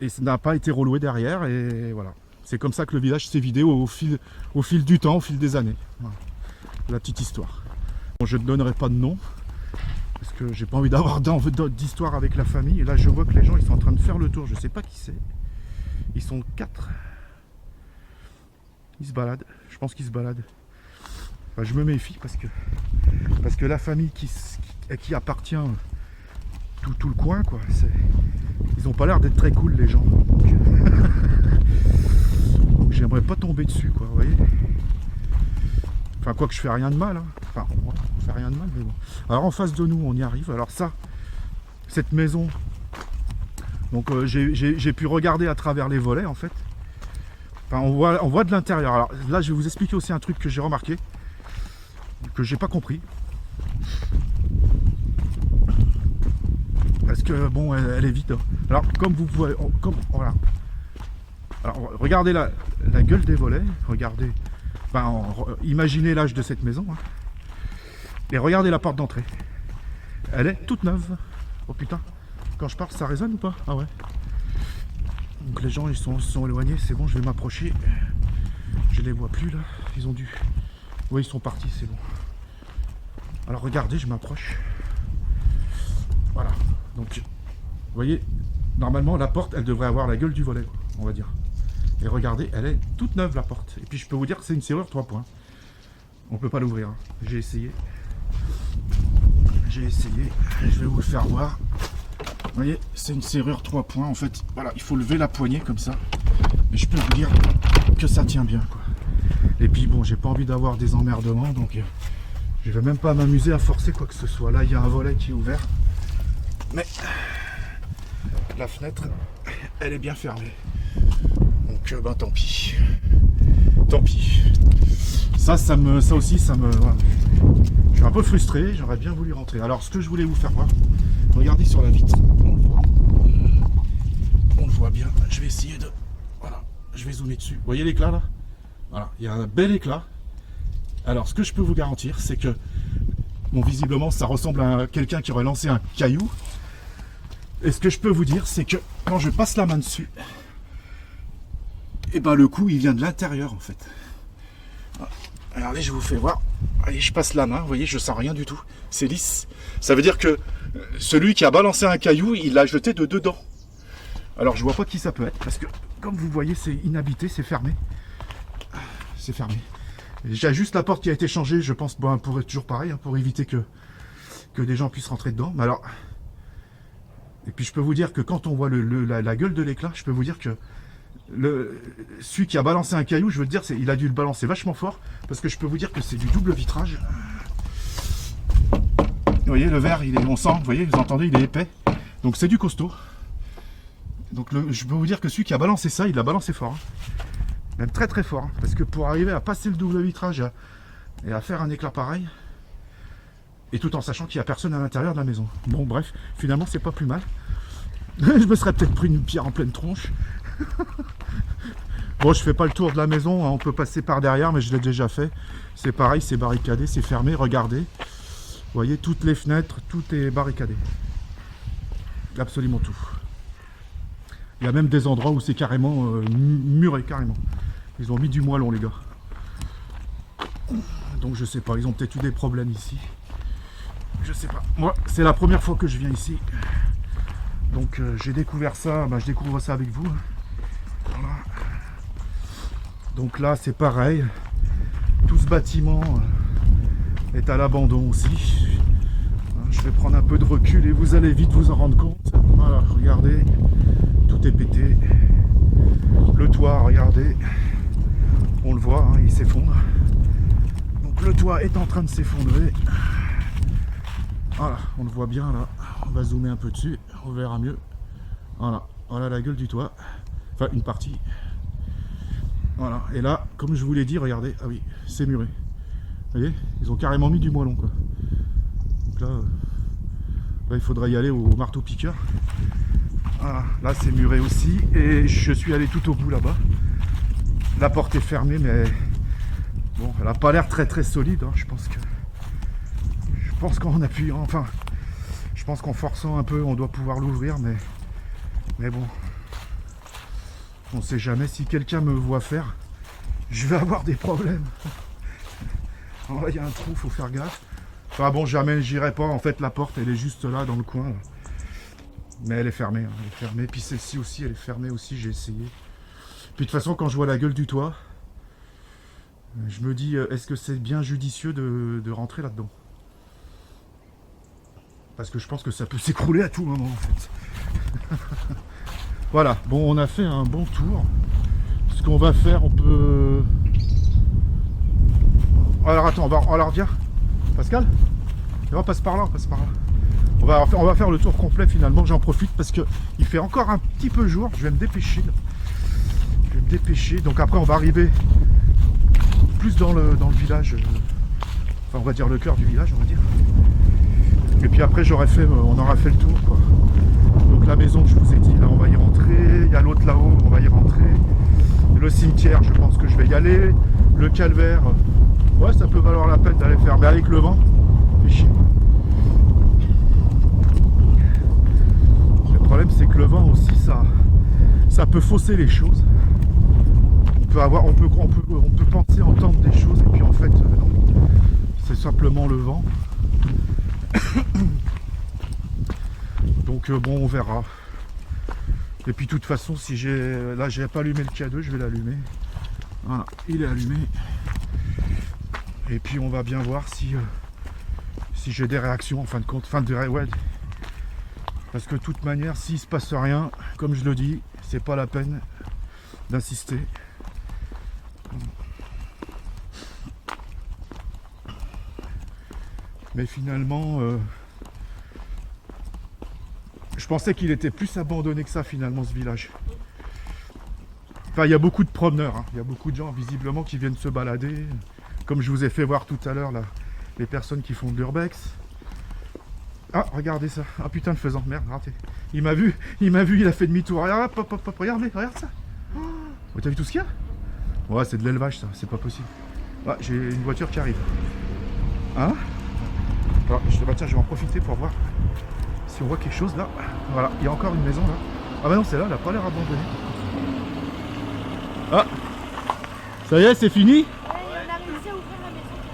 et ça n'a pas été reloué derrière. Et voilà, c'est comme ça que le village s'est vidé au fil du temps, au fil des années. Voilà. La petite histoire. Bon, je ne donnerai pas de nom. Parce que j'ai pas envie d'avoir d'histoire avec la famille. Et là je vois que les gens ils sont en train de faire le tour. Je sais pas qui c'est. Ils sont 4. Ils se baladent. Je pense qu'ils se baladent. Enfin, je me méfie parce que la famille qui appartient tout le coin quoi. Ils ont pas l'air d'être très cool les gens. Donc j'aimerais pas tomber dessus quoi. Vous voyez. Enfin, quoi que je fais rien de mal. Hein. Enfin, ouais, on fait rien de mal, mais bon. Alors, en face de nous, on y arrive. Alors ça, cette maison, donc j'ai pu regarder à travers les volets, en fait. Enfin, on voit de l'intérieur. Alors là, je vais vous expliquer aussi un truc que j'ai remarqué, que j'ai pas compris. Parce que, bon, elle est vide. Hein. Alors, comme vous pouvez... voilà. Alors, regardez la gueule des volets. Regardez... Enfin, imaginez l'âge de cette maison. Hein. Et regardez la porte d'entrée. Elle est toute neuve. Oh putain, quand je parle, ça résonne ou pas? Ah ouais. Donc les gens, ils sont éloignés. C'est bon, je vais m'approcher. Je les vois plus là. Ils ont dû... Oui, ils sont partis, c'est bon. Alors regardez, je m'approche. Voilà. Donc, vous voyez, normalement, la porte, elle devrait avoir la gueule du volet, on va dire. Et regardez, elle est toute neuve la porte. Et puis je peux vous dire que c'est une serrure 3 points. On peut pas l'ouvrir. Hein. J'ai essayé. Je vais vous le faire voir. Vous voyez, c'est une serrure 3 points. En fait, voilà, il faut lever la poignée comme ça. Mais je peux vous dire que ça tient bien, quoi. Et puis bon, j'ai pas envie d'avoir des emmerdements, donc je vais même pas m'amuser à forcer quoi que ce soit. Là, il y a un volet qui est ouvert. Mais la fenêtre, elle est bien fermée. Donc ben tant pis. Tant pis. Ça aussi, voilà. Je suis un peu frustré, j'aurais bien voulu rentrer. Alors ce que je voulais vous faire voir, regardez sur la vitre. On le voit bien. Je vais essayer de... Voilà. Je vais zoomer dessus. Vous voyez l'éclat là? Voilà. Il y a un bel éclat. Alors ce que je peux vous garantir, c'est que... Bon, visiblement, ça ressemble à quelqu'un qui aurait lancé un caillou. Et ce que je peux vous dire, c'est que quand je passe la main dessus, et ben le coup il vient de l'intérieur en fait. Regardez, je vous fais voir. Allez, je passe la main, vous voyez, je sens rien du tout. C'est lisse. Ça veut dire que celui qui a balancé un caillou, il l'a jeté de dedans. Alors je vois pas qui ça peut être, parce que comme vous voyez, c'est inhabité, c'est fermé. C'est fermé. J'ai juste la porte qui a été changée, je pense, bon, pour être toujours pareil, hein, pour éviter que des gens puissent rentrer dedans. Mais alors, et puis je peux vous dire que quand on voit la gueule de l'éclat, je peux vous dire que celui qui a balancé un caillou, je veux dire, il a dû le balancer vachement fort, parce que je peux vous dire que c'est du double vitrage. Vous voyez, le verre, on sent, vous voyez, vous entendez, il est épais. Donc c'est du costaud. Donc je peux vous dire que celui qui a balancé ça, il l'a balancé fort. Hein. Même très très fort. Hein, parce que pour arriver à passer le double vitrage et à faire un éclat pareil, et tout en sachant qu'il n'y a personne à l'intérieur de la maison. Bon bref, finalement c'est pas plus mal. Je me serais peut-être pris une pierre en pleine tronche. Bon, je fais pas le tour de la maison, hein, on peut passer par derrière, mais je l'ai déjà fait. C'est pareil, c'est barricadé, c'est fermé, regardez. Vous voyez, toutes les fenêtres, tout est barricadé. Absolument tout. Il y a même des endroits où c'est carrément muré, carrément. Ils ont mis du moellon, les gars. Donc je sais pas, ils ont peut-être eu des problèmes ici. Je sais pas. Moi, c'est la première fois que je viens ici. Donc j'ai découvert ça, je découvre ça avec vous. Voilà. Donc là c'est pareil, tout ce bâtiment est à l'abandon aussi. Je vais prendre un peu de recul et vous allez vite vous en rendre compte. Voilà, regardez, tout est pété. Le toit, regardez, on le voit, hein, il s'effondre. Donc le toit est en train de s'effondrer. Voilà, on le voit bien là. On va zoomer un peu dessus, on verra mieux. Voilà, voilà la gueule du toit. Enfin, une partie. Voilà, et là, comme je vous l'ai dit, regardez, ah oui, c'est muré. Vous voyez, ils ont carrément mis du moellon, quoi. Donc là, il faudra y aller au marteau piqueur. Voilà, là c'est muré aussi, et je suis allé tout au bout là-bas. La porte est fermée, mais bon, elle n'a pas l'air très très solide, hein. Je pense qu'en appuyant, enfin, je pense qu'en forçant un peu, on doit pouvoir l'ouvrir, mais bon, on sait jamais, si quelqu'un me voit faire, je vais avoir des problèmes. Alors là, il y a un trou, faut faire gaffe. Enfin bon, jamais j'irai pas, en fait la porte elle est juste là dans le coin là. Mais elle est fermée, hein, elle est fermée. Puis celle-ci aussi, elle est fermée aussi, j'ai essayé. Puis de toute façon, quand je vois la gueule du toit, je me dis, est-ce que c'est bien judicieux de rentrer là-dedans? Parce que je pense que ça peut s'écrouler à tout moment en fait. Voilà, bon, on a fait un bon tour. Ce qu'on va faire, on peut... Alors attends, on va redire. Pascal? On passe par là, on passe par là. On va faire le tour complet finalement, j'en profite parce que il fait encore un petit peu jour, je vais me dépêcher. Là. Je vais me dépêcher, donc après on va arriver plus dans le village, enfin on va dire le cœur du village, on va dire. Et puis après on aura fait le tour quoi. Donc la maison que je vous ai dit, là on va y rentrer, il y a l'autre là-haut, on va y rentrer. Le cimetière, je pense que je vais y aller. Le calvaire, ouais ça peut valoir la peine d'aller faire, mais avec le vent, c'est chiant. Le problème c'est que le vent aussi ça peut fausser les choses. On peut penser entendre des choses et puis en fait non. C'est simplement le vent. Donc bon on verra. Et puis de toute façon si j'ai pas allumé le K2, je vais l'allumer. Voilà, il est allumé. Et puis on va bien voir si j'ai des réactions en fin de compte. Ouais. Parce que de toute manière, s'il se passe rien, comme je le dis, c'est pas la peine d'insister. Mais finalement, je pensais qu'il était plus abandonné que ça finalement ce village. Enfin, il y a beaucoup de promeneurs, hein. Il y a beaucoup de gens visiblement qui viennent se balader. Comme je vous ai fait voir tout à l'heure, là, les personnes qui font de l'urbex. Ah, regardez ça. Ah putain, le faisan, merde, raté. Il m'a vu, il a fait demi-tour. Hop, hop, hop, regardez, regarde ça. Oh, t'as vu tout ce qu'il y a? Ouais, c'est de l'élevage ça, c'est pas possible. Ah, j'ai une voiture qui arrive. Hein? Bah, tiens, je vais en profiter pour voir si on voit quelque chose là. Voilà, il y a encore une maison là. Ah bah non, c'est là, elle a pas l'air abandonnée. Ah, ça y est, c'est fini? On a réussi à ouvrir la maison qui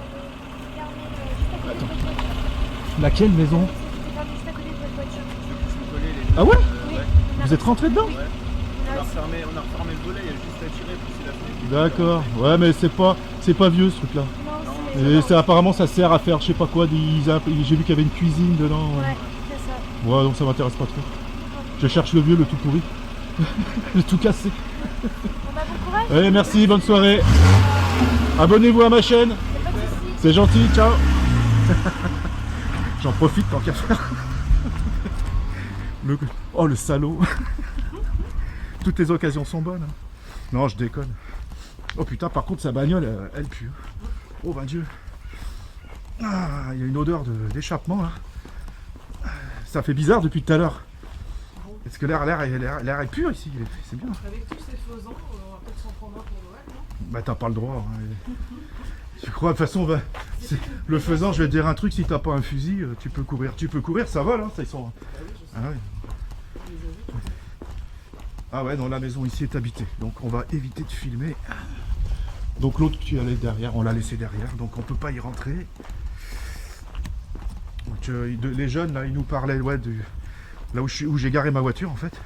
est fermée juste à côté de votre voiture. Laquelle maison? C'était fermé juste à côté de votre voiture. Ah ouais? Oui. Vous êtes rentré dedans? Oui. On a refermé le volet, il y a juste à tirer, pousser la fenêtre. D'accord, ouais mais c'est pas vieux ce truc là. Non, c'est... Et apparemment ça sert à faire je sais pas quoi, j'ai vu qu'il y avait une cuisine dedans. Ouais, c'est ça. Ouais donc ça m'intéresse pas trop. Je cherche le vieux, le tout pourri. Le tout cassé. Bon bah bon courage. Ouais merci, bonne soirée. Abonnez-vous à ma chaîne. C'est pas de soucis. C'est gentil, ciao. J'en profite tant qu'à faire. Oh le salaud. Toutes les occasions sont bonnes. Hein. Non, je déconne. Oh putain, par contre, sa bagnole, elle pue. Oh ben Dieu. Ah, il y a une odeur d'échappement là. Ça fait bizarre depuis tout à l'heure. Est-ce que l'air est pur ici? C'est bien. Avec tous ces faisans, on va peut-être s'en prendre un pour Noël, non? Bah t'as pas le droit. Hein. Tu crois, de toute façon, le faisant, je vais te dire un truc, si t'as pas un fusil, tu peux courir. Tu peux courir, ça vole, hein, ça ils sont. Ah ouais. Ah ouais, non, la maison ici est habitée, donc on va éviter de filmer. Donc l'autre qui allait derrière, on l'a laissé derrière, donc on peut pas y rentrer. Donc, les jeunes là, ils nous parlaient ouais, là où j'ai garé ma voiture en fait.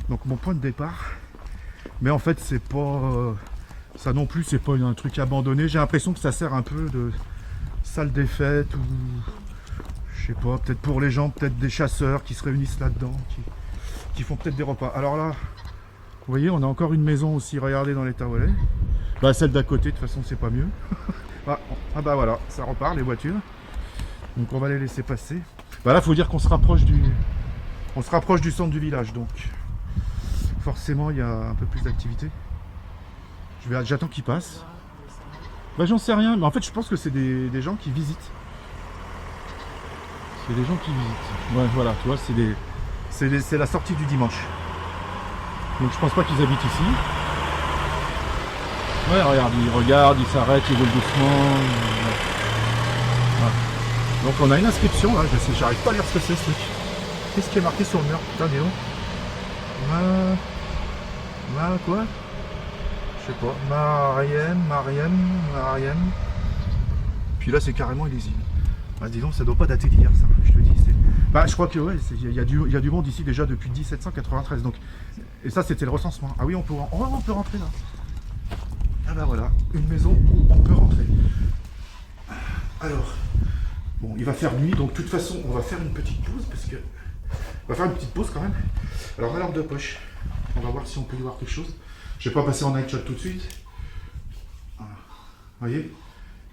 Donc mon point de départ. Mais en fait c'est pas ça non plus, c'est pas un truc abandonné. J'ai l'impression que ça sert un peu de salle des fêtes ou je sais pas, peut-être pour les gens, peut-être des chasseurs qui se réunissent là-dedans, qui font peut-être des repas. Alors là, vous voyez, on a encore une maison aussi, regardez dans l'état où elle est. Bah celle d'à côté, de toute façon c'est pas mieux. Ah bah voilà, ça repart les voitures. Donc on va les laisser passer. Bah là faut dire qu'on se rapproche du centre du village, donc forcément il y a un peu plus d'activité. J'attends qu'ils passent. Bah j'en sais rien, mais en fait je pense que c'est des gens qui visitent. C'est des gens qui visitent. Ouais voilà, tu vois, c'est la sortie du dimanche. Donc je pense pas qu'ils habitent ici. Ouais, regarde, ils s'arrêtent, ils roulent doucement. Ouais. Donc on a une inscription là, j'arrive pas à lire ce que c'est ce truc. Qu'est-ce qui est marqué sur le mur? Putain, Néo. Quoi? Je sais pas. Mariem. Puis là c'est carrément illisible. Bah dis donc, ça doit pas dater d'hier ça, je te dis. Bah je crois que ouais, il y a du monde ici déjà depuis 1793. Donc, et ça c'était le recensement. Ah oui, on peut rentrer là. Ah bah voilà, une maison où on peut rentrer. Alors, bon, il va faire nuit, donc de toute façon, on va faire une petite pause, parce que... On va faire une petite pause quand même. Alors, la lampe de poche, on va voir si on peut y voir quelque chose. Je vais pas passer en night shot tout de suite. Voilà. Vous voyez,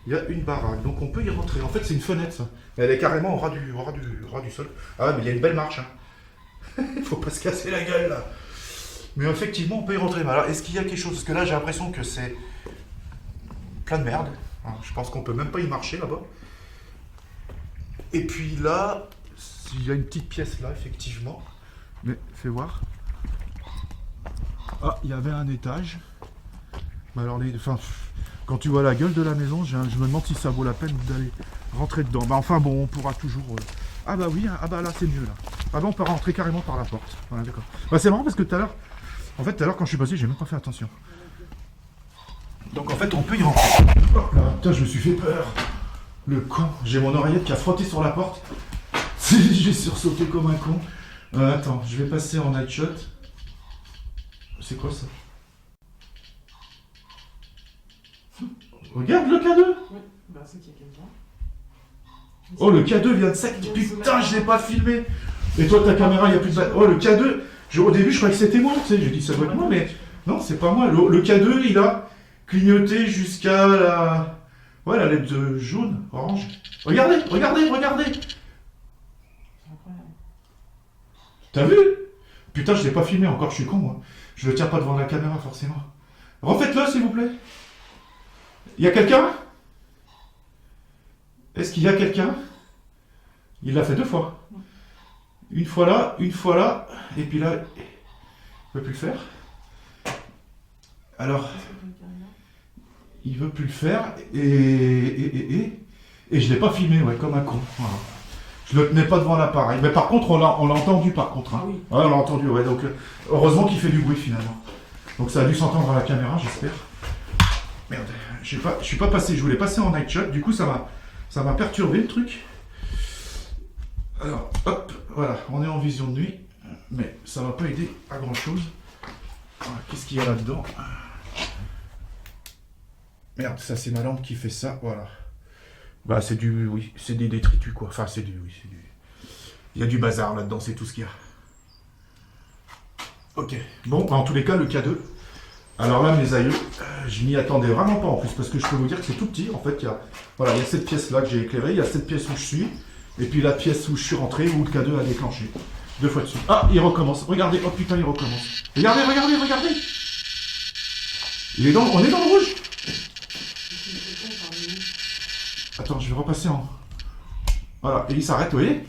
il y a une baraque, donc on peut y rentrer. En fait, c'est une fenêtre, ça. Elle est carrément au ras du sol. Ah, mais il y a une belle marche, hein. Il faut pas se casser la gueule, là. Mais effectivement, on peut y rentrer. Mais alors, est-ce qu'il y a quelque chose? Parce que là, j'ai l'impression que c'est plein de merde. Je pense qu'on peut même pas y marcher là-bas. Et puis là, il y a une petite pièce là, effectivement. Mais fais voir. Ah, il y avait un étage. Mais alors, quand tu vois la gueule de la maison, je me demande si ça vaut la peine d'aller rentrer dedans. Bah enfin bon, on pourra toujours... Ah bah oui, ah bah là c'est mieux là. Ah bah on peut rentrer carrément par la porte. Voilà, d'accord. Bah c'est marrant parce que tout à l'heure, quand je suis passé, j'ai même pas fait attention. Donc en fait, on peut y rentrer. Oh là, putain, je me suis fait peur. Le con. J'ai mon oreillette qui a frotté sur la porte. J'ai sursauté comme un con. Attends, je vais passer en night shot. C'est quoi ça? Regarde le K2. Oui, bah c'est qu'il y a quelqu'un. Oh, le K2 vient de sec. Putain, je l'ai pas filmé. Et toi, ta caméra, il n'y a plus de... Oh, le K2. Au début, je croyais que c'était moi. Tu sais, j'ai dit ça doit être moi, mais non, c'est pas moi. Le K2, il a clignoté jusqu'à la... Ouais, la lettre jaune, orange. Regardez. T'as vu? Putain, je l'ai pas filmé encore, je suis con, moi. Je le tiens pas devant la caméra, forcément. Refaites-le, s'il vous plaît. Il y a quelqu'un? Est-ce qu'il y a quelqu'un? Il l'a fait 2 fois. Une fois là, et puis là, il ne veut plus le faire. Alors, il veut plus le faire, et je ne l'ai pas filmé, ouais, comme un con. Voilà. Je le tenais pas devant l'appareil. Mais par contre, on l'a entendu par contre. Hein. Ah oui. Ouais, on l'a entendu, ouais. Donc, heureusement qu'il fait du bruit finalement. Donc ça a dû s'entendre à la caméra, j'espère. Merde, je suis pas passé, je voulais passer en night shot, du coup ça m'a perturbé le truc. Alors, hop, voilà, on est en vision de nuit, mais ça va pas aider à grand chose. Qu'est-ce qu'il y a là-dedans? Merde, ça c'est ma lampe qui fait ça, voilà. Bah c'est des détritus quoi, enfin c'est du... Il y a du bazar là-dedans, c'est tout ce qu'il y a. Ok, bon, bah, en tous les cas, le K2. Alors là, mes aïeux, je m'y attendais vraiment pas en plus, parce que je peux vous dire que c'est tout petit. En fait, il y a cette pièce-là que j'ai éclairée, il y a cette pièce où je suis, et puis la pièce où je suis rentré, où le K2 a déclenché. 2 fois dessus. Ah, il recommence. Regardez, oh putain, il recommence. Regardez. On est dans le rouge. Attends, je vais repasser en... Voilà, et il s'arrête, vous voyez?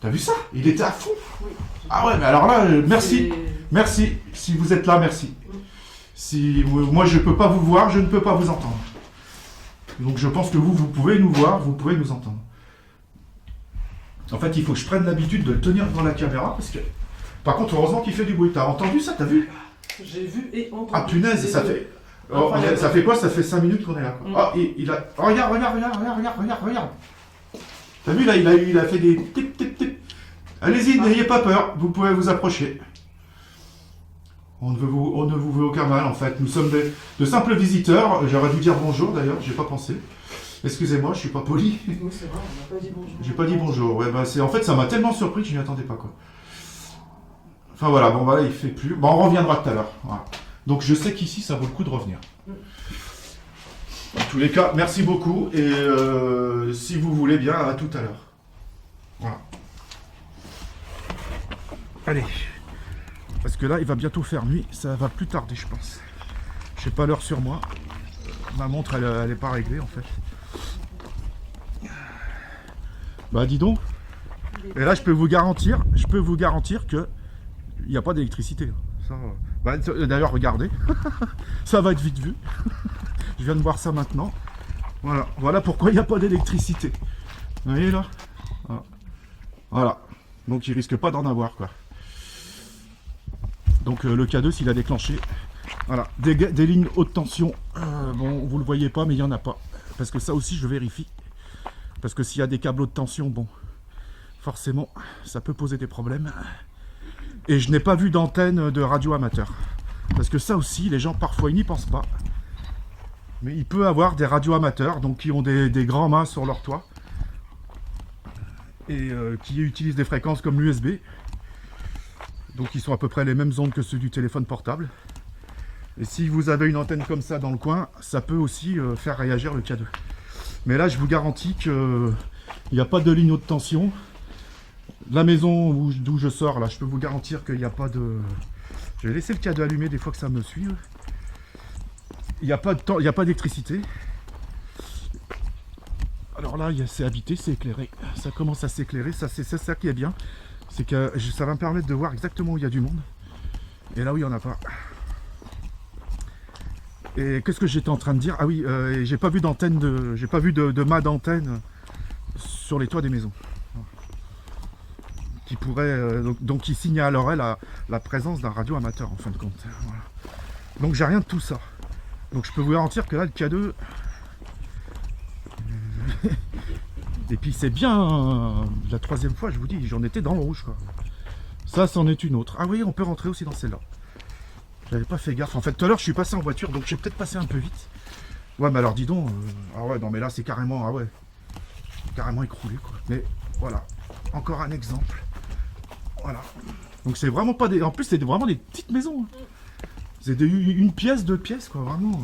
T'as vu ça? Il était à fond. Oui. Ah ouais, mais alors là, merci. Merci. Si vous êtes là, merci. Si moi, je ne peux pas vous voir, je ne peux pas vous entendre. Donc je pense que vous pouvez nous voir, vous pouvez nous entendre. En fait, il faut que je prenne l'habitude de le tenir devant la caméra, parce que... Par contre, heureusement qu'il fait du bruit. T'as entendu ça? T'as vu? J'ai vu et entendu. Ah punaise, ça fait... Oh, ça fait quoi? Ça fait 5 minutes qu'on est là. Quoi. Ah, il a... Oh, regarde. T'as vu là, il a fait des tip. Allez-y, n'ayez pas peur, vous pouvez vous approcher. On ne vous veut aucun mal en fait. Nous sommes de simples visiteurs. J'aurais dû dire bonjour d'ailleurs, j'ai pas pensé. Excusez-moi, je suis pas poli. Oui, c'est vrai, on n'a pas dit bonjour. J'ai pas dit bonjour. Ouais, bah en fait, ça m'a tellement surpris que je n'y attendais pas quoi. Enfin voilà, bon voilà, il fait plus. Bon, on reviendra tout à l'heure. Voilà. Donc je sais qu'ici, ça vaut le coup de revenir. En tous les cas, merci beaucoup. Et si vous voulez bien, à tout à l'heure. Voilà. Allez. Parce que là, il va bientôt faire nuit. Ça va plus tarder, je pense. Je sais pas l'heure sur moi. Ma montre, elle est pas réglée, en fait. Bah, dis donc. Et là, je peux vous garantir que il n'y a pas d'électricité. Ça, bah, d'ailleurs, regardez. Ça va être vite vu. Je viens de voir ça maintenant. Voilà, voilà pourquoi il n'y a pas d'électricité. Vous voyez là? Voilà. Donc il risque pas d'en avoir quoi. Donc le K2 s'il a déclenché. Voilà. Des lignes haute tension. Bon, vous le voyez pas, mais il n'y en a pas. Parce que ça aussi je vérifie. Parce que s'il y a des câbles haute tension, bon, forcément, ça peut poser des problèmes. Et je n'ai pas vu d'antenne de radio amateur. Parce que ça aussi, les gens parfois ils n'y pensent pas. Mais il peut avoir des radios amateurs, donc qui ont des grands mâts sur leur toit. Et qui utilisent des fréquences comme l'USB. Donc ils sont à peu près les mêmes ondes que ceux du téléphone portable. Et si vous avez une antenne comme ça dans le coin, ça peut aussi faire réagir le K2. Mais là, je vous garantis qu'il n'y a pas de ligne haute tension. La maison d'où je sors, là, je peux vous garantir qu'il n'y a pas de... Je vais laisser le K2 allumé des fois que ça me suive. Il n'y a pas d'électricité. Alors là, c'est habité, c'est éclairé. Ça commence à s'éclairer. Ça, c'est ça qui est bien. C'est que ça va me permettre de voir exactement où il y a du monde. Et là où il n'y en a pas. Et qu'est-ce que j'étais en train de dire? Ah oui, j'ai pas vu d'antenne j'ai pas vu de mât d'antenne sur les toits des maisons. Qui pourrait donc qui signalerait la présence d'un radio amateur en fin de compte. Voilà. Donc j'ai rien de tout ça. Donc je peux vous garantir que là le K2 et puis c'est bien la troisième fois, je vous dis, j'en étais dans le rouge quoi. Ça c'en est une autre. Ah oui, on peut rentrer aussi dans celle-là. J'avais pas fait gaffe. En fait tout à l'heure je suis passé en voiture, donc j'ai peut-être passé un peu vite. Ouais mais alors dis donc, ah ouais non mais là c'est carrément, ah ouais, carrément écroulé quoi. Mais voilà, encore un exemple. Voilà. Donc c'est vraiment pas des. En plus c'est vraiment des petites maisons. Hein. C'est une pièce, deux pièces quoi, vraiment.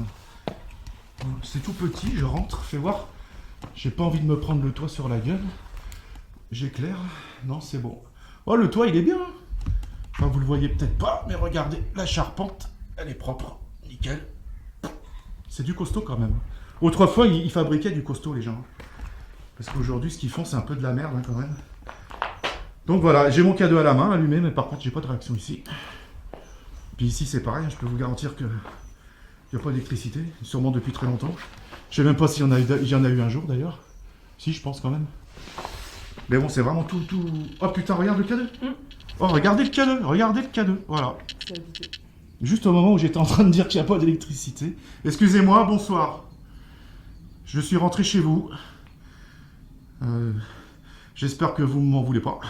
C'est tout petit, je rentre, fais voir. J'ai pas envie de me prendre le toit sur la gueule. J'éclaire. Non, c'est bon. Oh le toit il est bien. Enfin vous le voyez peut-être pas, mais regardez, la charpente, elle est propre. Nickel. C'est du costaud quand même. Autrefois ils fabriquaient du costaud les gens. Parce qu'aujourd'hui ce qu'ils font c'est un peu de la merde hein, quand même. Donc voilà, j'ai mon K2 à la main, allumé, mais par contre j'ai pas de réaction ici. Puis ici c'est pareil, je peux vous garantir qu'il n'y a pas d'électricité, sûrement depuis très longtemps. Je sais même pas s'il y en a eu un jour d'ailleurs. Si, je pense quand même. Mais bon, c'est vraiment tout... Oh putain, regarde le K2. Oh, regardez le K2, voilà. C'est habité. Juste au moment où j'étais en train de dire qu'il n'y a pas d'électricité. Excusez-moi, bonsoir. Je suis rentré chez vous. J'espère que vous ne m'en voulez pas.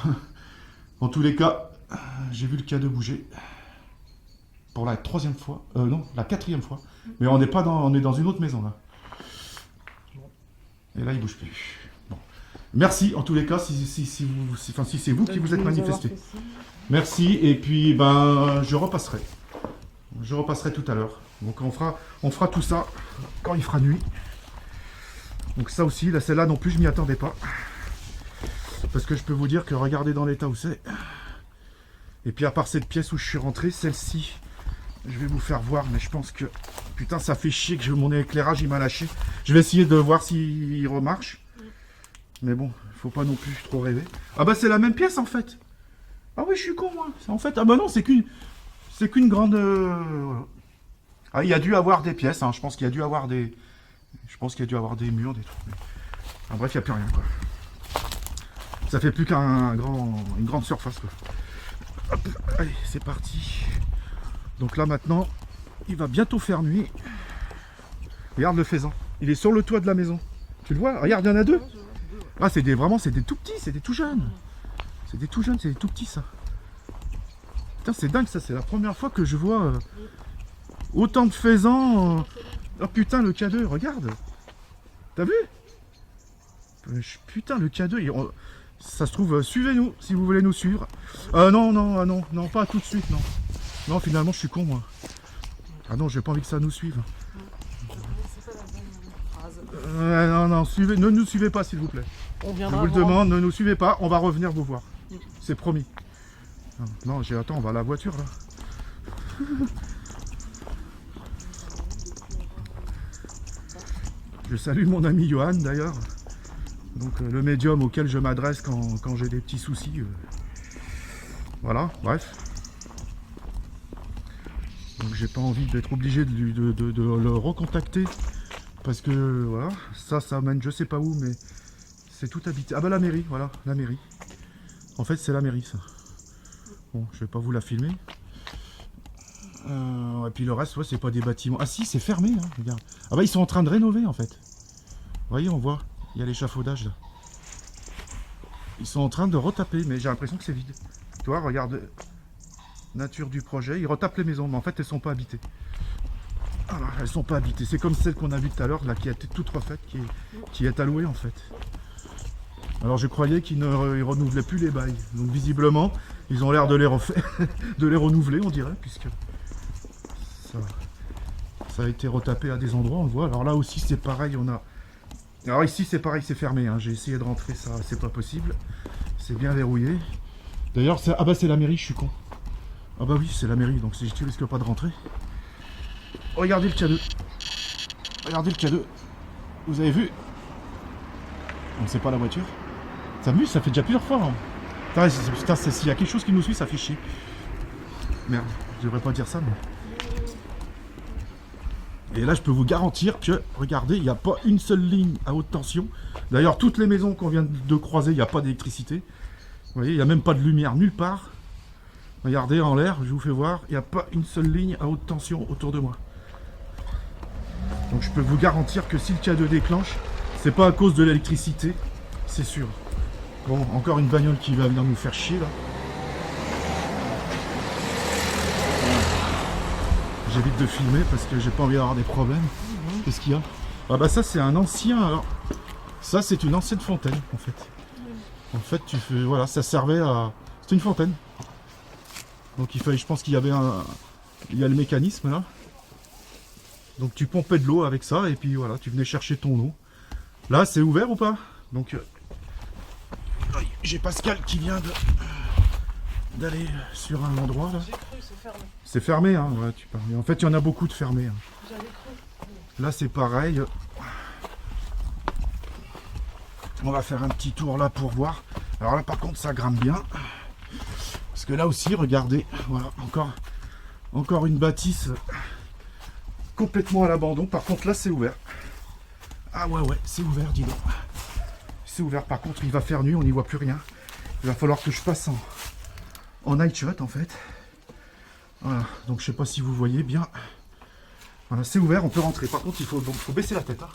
En tous les cas, j'ai vu le K2 bouger. Pour la troisième fois. Non, la quatrième fois. Mais on n'est pas dans... On est dans une autre maison, là. Et là, il bouge plus. Bon. Merci, en tous les cas, si c'est vous qui vous êtes manifesté. Merci, et puis, ben, je repasserai. Je repasserai tout à l'heure. Donc, on fera tout ça quand il fera nuit. Donc, ça aussi, là, celle-là non plus, je m'y attendais pas. Parce que je peux vous dire que regardez dans l'état où c'est. Et puis à part cette pièce où je suis rentré, celle-ci, je vais vous faire voir, mais je pense que... Putain, ça fait chier que mon éclairage, il m'a lâché. Je vais essayer de voir s'il remarche. Mais bon, faut pas non plus trop rêver. Ah bah c'est la même pièce en fait. Ah oui, je suis con moi. En fait, ah bah non, c'est qu'une grande... Voilà. Ah, il y a dû avoir des pièces, hein. Je pense qu'il y a dû avoir des... murs, des trucs. Mais... Ah, bref, il n'y a plus rien quoi. Ça fait plus une grande surface quoi. Hop, allez, c'est parti. Donc là maintenant, il va bientôt faire nuit. Regarde le faisan. Il est sur le toit de la maison. Tu le vois? Regarde, il y en a deux. Ah, c'est des tout petits, c'est des tout jeunes. C'est des tout jeunes, c'est des tout petits ça. Putain, c'est dingue ça, c'est la première fois que je vois autant de faisans. Oh putain, le K2, regarde. T'as vu? Putain, le K2, Ça se trouve, suivez-nous si vous voulez nous suivre. Non, pas tout de suite, non. Non, finalement, je suis con, moi. Ah non, j'ai pas envie que ça nous suive. C'est pas la bonne phrase. Non, ne nous suivez pas, s'il vous plaît. On Je viendra vous le voir. demande, ne nous suivez pas, on va revenir vous voir. C'est promis. Non, attends, on va à la voiture, là. Je salue mon ami Johan, d'ailleurs. Donc, le médium auquel je m'adresse quand j'ai des petits soucis. Voilà, bref. Donc, j'ai pas envie d'être obligé de le recontacter. Parce que, voilà, ça mène je sais pas où, mais c'est tout habité. Ah bah la mairie, voilà, la mairie. En fait, c'est la mairie, ça. Bon, je vais pas vous la filmer. Et puis le reste, ouais, c'est pas des bâtiments. Ah si, c'est fermé, hein, regarde. Ah bah ils sont en train de rénover, en fait. Vous voyez, on voit, il y a l'échafaudage, là. Ils sont en train de retaper, mais j'ai l'impression que c'est vide. Tu vois, regarde, nature du projet. Ils retapent les maisons, mais en fait, elles sont pas habitées. Alors, elles sont pas habitées. C'est comme celle qu'on a vue tout à l'heure, là, qui a été toute refaite, qui est allouée, en fait. Alors je croyais qu'ils ne renouvelaient plus les bails. Donc visiblement, ils ont l'air de les de les renouveler, on dirait, puisque ça a été retapé à des endroits, on le voit. Alors là aussi c'est pareil, on a... Alors ici c'est pareil, c'est fermé, hein. J'ai essayé de rentrer, ça c'est pas possible. C'est bien verrouillé. D'ailleurs, ah bah c'est la mairie, je suis con. Ah bah oui, c'est la mairie, donc si tu risques pas de rentrer. Regardez le K2. Regardez le K2. Vous avez vu? On sait pas la voiture. Ça m'amuse, ça fait déjà plusieurs fois. Hein. Putain, s'il y a quelque chose qui nous suit, ça fait chier. Merde, je devrais pas dire ça, mais... Et là, je peux vous garantir que, regardez, il n'y a pas une seule ligne à haute tension. D'ailleurs, toutes les maisons qu'on vient de croiser, il n'y a pas d'électricité. Vous voyez, il n'y a même pas de lumière nulle part. Regardez en l'air, je vous fais voir, il n'y a pas une seule ligne à haute tension autour de moi. Donc je peux vous garantir que si le K2 déclenche, c'est pas à cause de l'électricité, c'est sûr. Bon, encore une bagnole qui va venir nous faire chier là. J'évite de filmer parce que j'ai pas envie d'avoir des problèmes. Qu'est-ce qu'il y a? Ah bah ça c'est un ancien, alors ça c'est une ancienne fontaine en fait. En fait tu fais, voilà, ça servait à... C'est une fontaine. Donc il fallait, je pense qu'il y avait il y a le mécanisme là. Donc tu pompais de l'eau avec ça et puis voilà, tu venais chercher ton eau. Là c'est ouvert ou pas? Donc j'ai Pascal qui vient d'aller sur un endroit là. J'ai cru, c'est fermé. C'est fermé, hein, ouais, tu parles. En fait il y en a beaucoup de fermés. Hein. J'avais cru. Là c'est pareil. On va faire un petit tour là pour voir. Alors là par contre ça grimpe bien. Parce que là aussi, regardez, voilà, encore une bâtisse complètement à l'abandon. Par contre, là, c'est ouvert. Ah ouais, c'est ouvert, dis donc. C'est ouvert. Par contre, il va faire nuit, on n'y voit plus rien. Il va falloir que je passe en night shot, en fait. Voilà, donc je sais pas si vous voyez bien. Voilà, c'est ouvert, on peut rentrer. Par contre, il faut baisser la tête. Hein.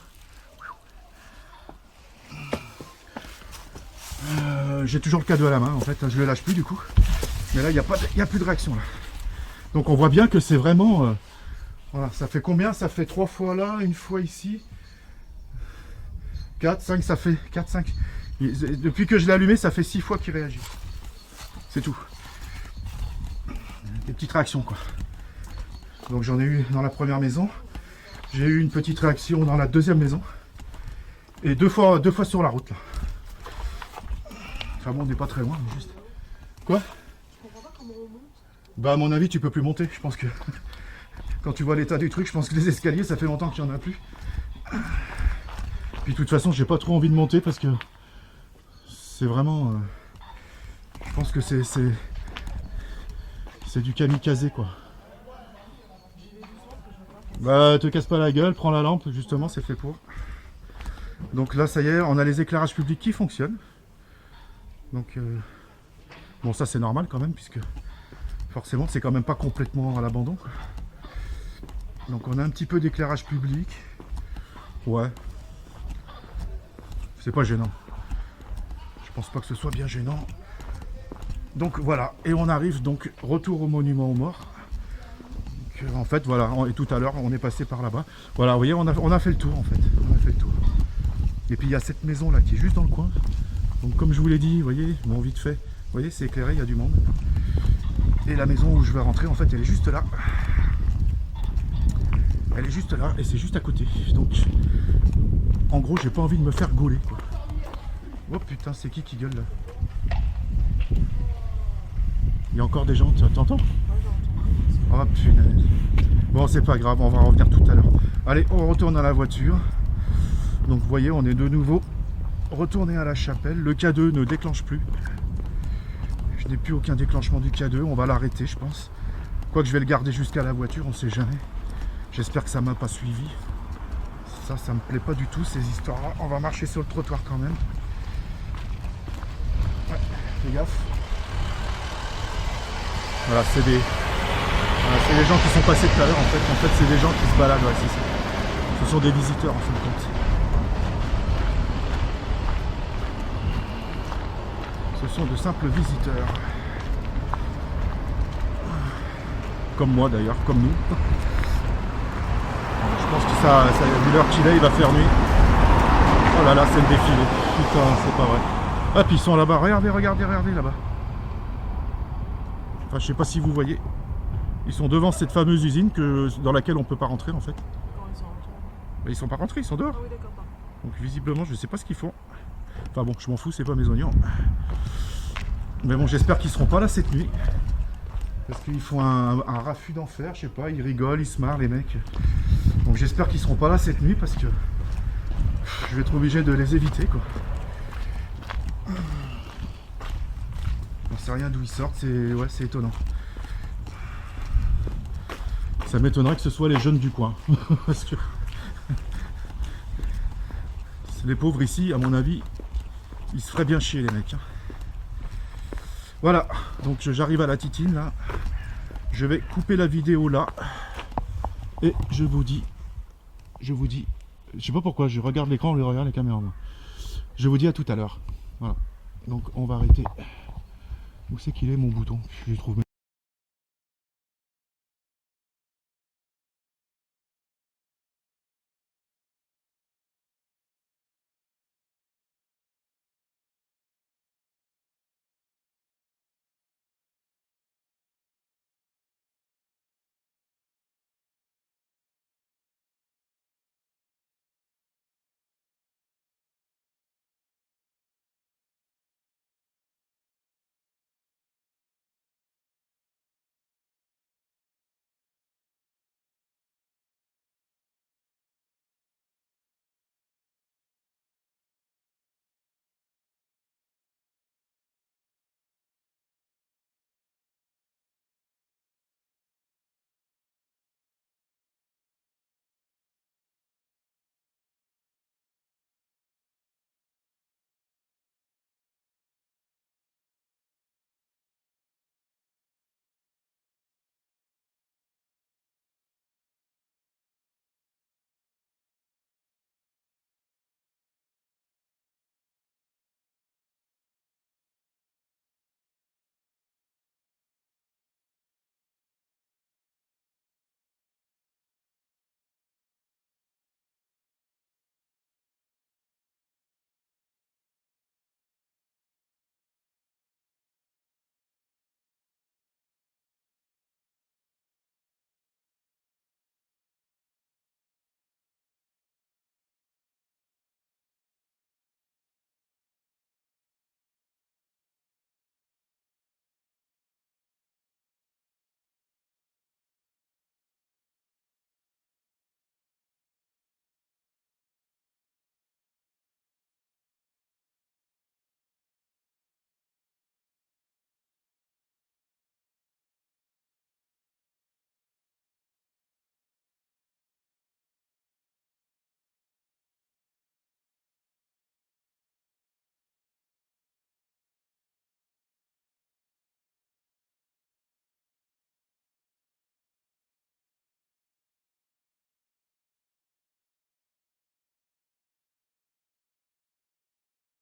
J'ai toujours le K2 à la main, en fait. Je le lâche plus, du coup. Mais là, il n'y a plus de réaction là. Donc on voit bien que c'est vraiment... voilà, ça fait combien? Ça fait 3 fois là, une fois ici. 4, 5, ça fait 4, 5. Depuis que je l'ai allumé, ça fait 6 fois qu'il réagit. C'est tout. Des petites réactions quoi. Donc j'en ai eu dans la première maison. J'ai eu une petite réaction dans la deuxième maison. Et deux fois sur la route là. Enfin bon, on n'est pas très loin, mais juste... Quoi? Bah à mon avis tu peux plus monter, je pense que quand tu vois l'état du truc, je pense que les escaliers ça fait longtemps qu'il n'y en a plus. Puis de toute façon j'ai pas trop envie de monter parce que c'est vraiment... je pense que c'est du kamikaze quoi. Bah te casse pas la gueule, prends la lampe, justement c'est fait pour. Donc là ça y est, on a les éclairages publics qui fonctionnent. Donc bon ça c'est normal quand même puisque forcément c'est quand même pas complètement à l'abandon. Donc on a un petit peu d'éclairage public. Ouais. C'est pas gênant. Je pense pas que ce soit bien gênant. Donc voilà. Et on arrive donc retour au monument aux morts. Donc, en fait voilà. Et tout à l'heure on est passé par là-bas. Voilà, vous voyez on a fait le tour en fait. On a fait le tour. Et puis il y a cette maison là qui est juste dans le coin. Donc comme je vous l'ai dit, vous voyez, bon vite fait, vous voyez c'est éclairé, il y a du monde. Et la maison où je vais rentrer en fait elle est juste là. Elle est juste là et c'est juste à côté. Donc en gros j'ai pas envie de me faire gauler quoi. Oh putain c'est qui gueule là? Il y a encore des gens, t'entends? Oh punaise. Bon c'est pas grave, on va revenir tout à l'heure. Allez on retourne à la voiture. Donc vous voyez on est de nouveau retourné à la chapelle. Le K2 ne déclenche plus. Je n'ai plus aucun déclenchement du K2, on va l'arrêter je pense. Quoique je vais le garder jusqu'à la voiture, on sait jamais. J'espère que ça m'a pas suivi. Ça me plaît pas du tout ces histoires là. On va marcher sur le trottoir quand même. Ouais, fais gaffe. Voilà, c'est des gens qui sont passés tout à l'heure en fait. En fait, c'est des gens qui se baladent, ouais, c'est ça. Ce sont des visiteurs en fin de compte. Ce sont de simples visiteurs. Comme moi d'ailleurs, comme nous. Je pense que ça vu l'heure qu'il est, il va faire nuit. Oh là là, c'est le défilé. Putain, c'est pas vrai. Ah, puis ils sont là-bas. Regardez là-bas. Enfin, je sais pas si vous voyez. Ils sont devant cette fameuse usine dans laquelle on peut pas rentrer en fait. Quand ils sont rentrés. Ils sont pas rentrés, ils sont dehors. Ah oui, d'accord, pardon. Donc visiblement, je sais pas ce qu'ils font. Enfin bon, je m'en fous, c'est pas mes oignons. Mais bon, j'espère qu'ils seront pas là cette nuit. Parce qu'ils font un raffut d'enfer, je sais pas, ils rigolent, ils se marrent les mecs. Donc j'espère qu'ils seront pas là cette nuit parce que je vais être obligé de les éviter quoi. On sait rien d'où ils sortent, c'est étonnant. Ça m'étonnerait que ce soit les jeunes du coin. Parce que les pauvres ici, à mon avis, ils se feraient bien chier les mecs. Voilà, donc j'arrive à la Titine là. Je vais couper la vidéo là. Et je vous dis, je sais pas pourquoi, je regarde l'écran, je regarde les caméras moi. Je vous dis à tout à l'heure. Voilà, donc on va arrêter. Où c'est qu'il est mon bouton? Je le trouve.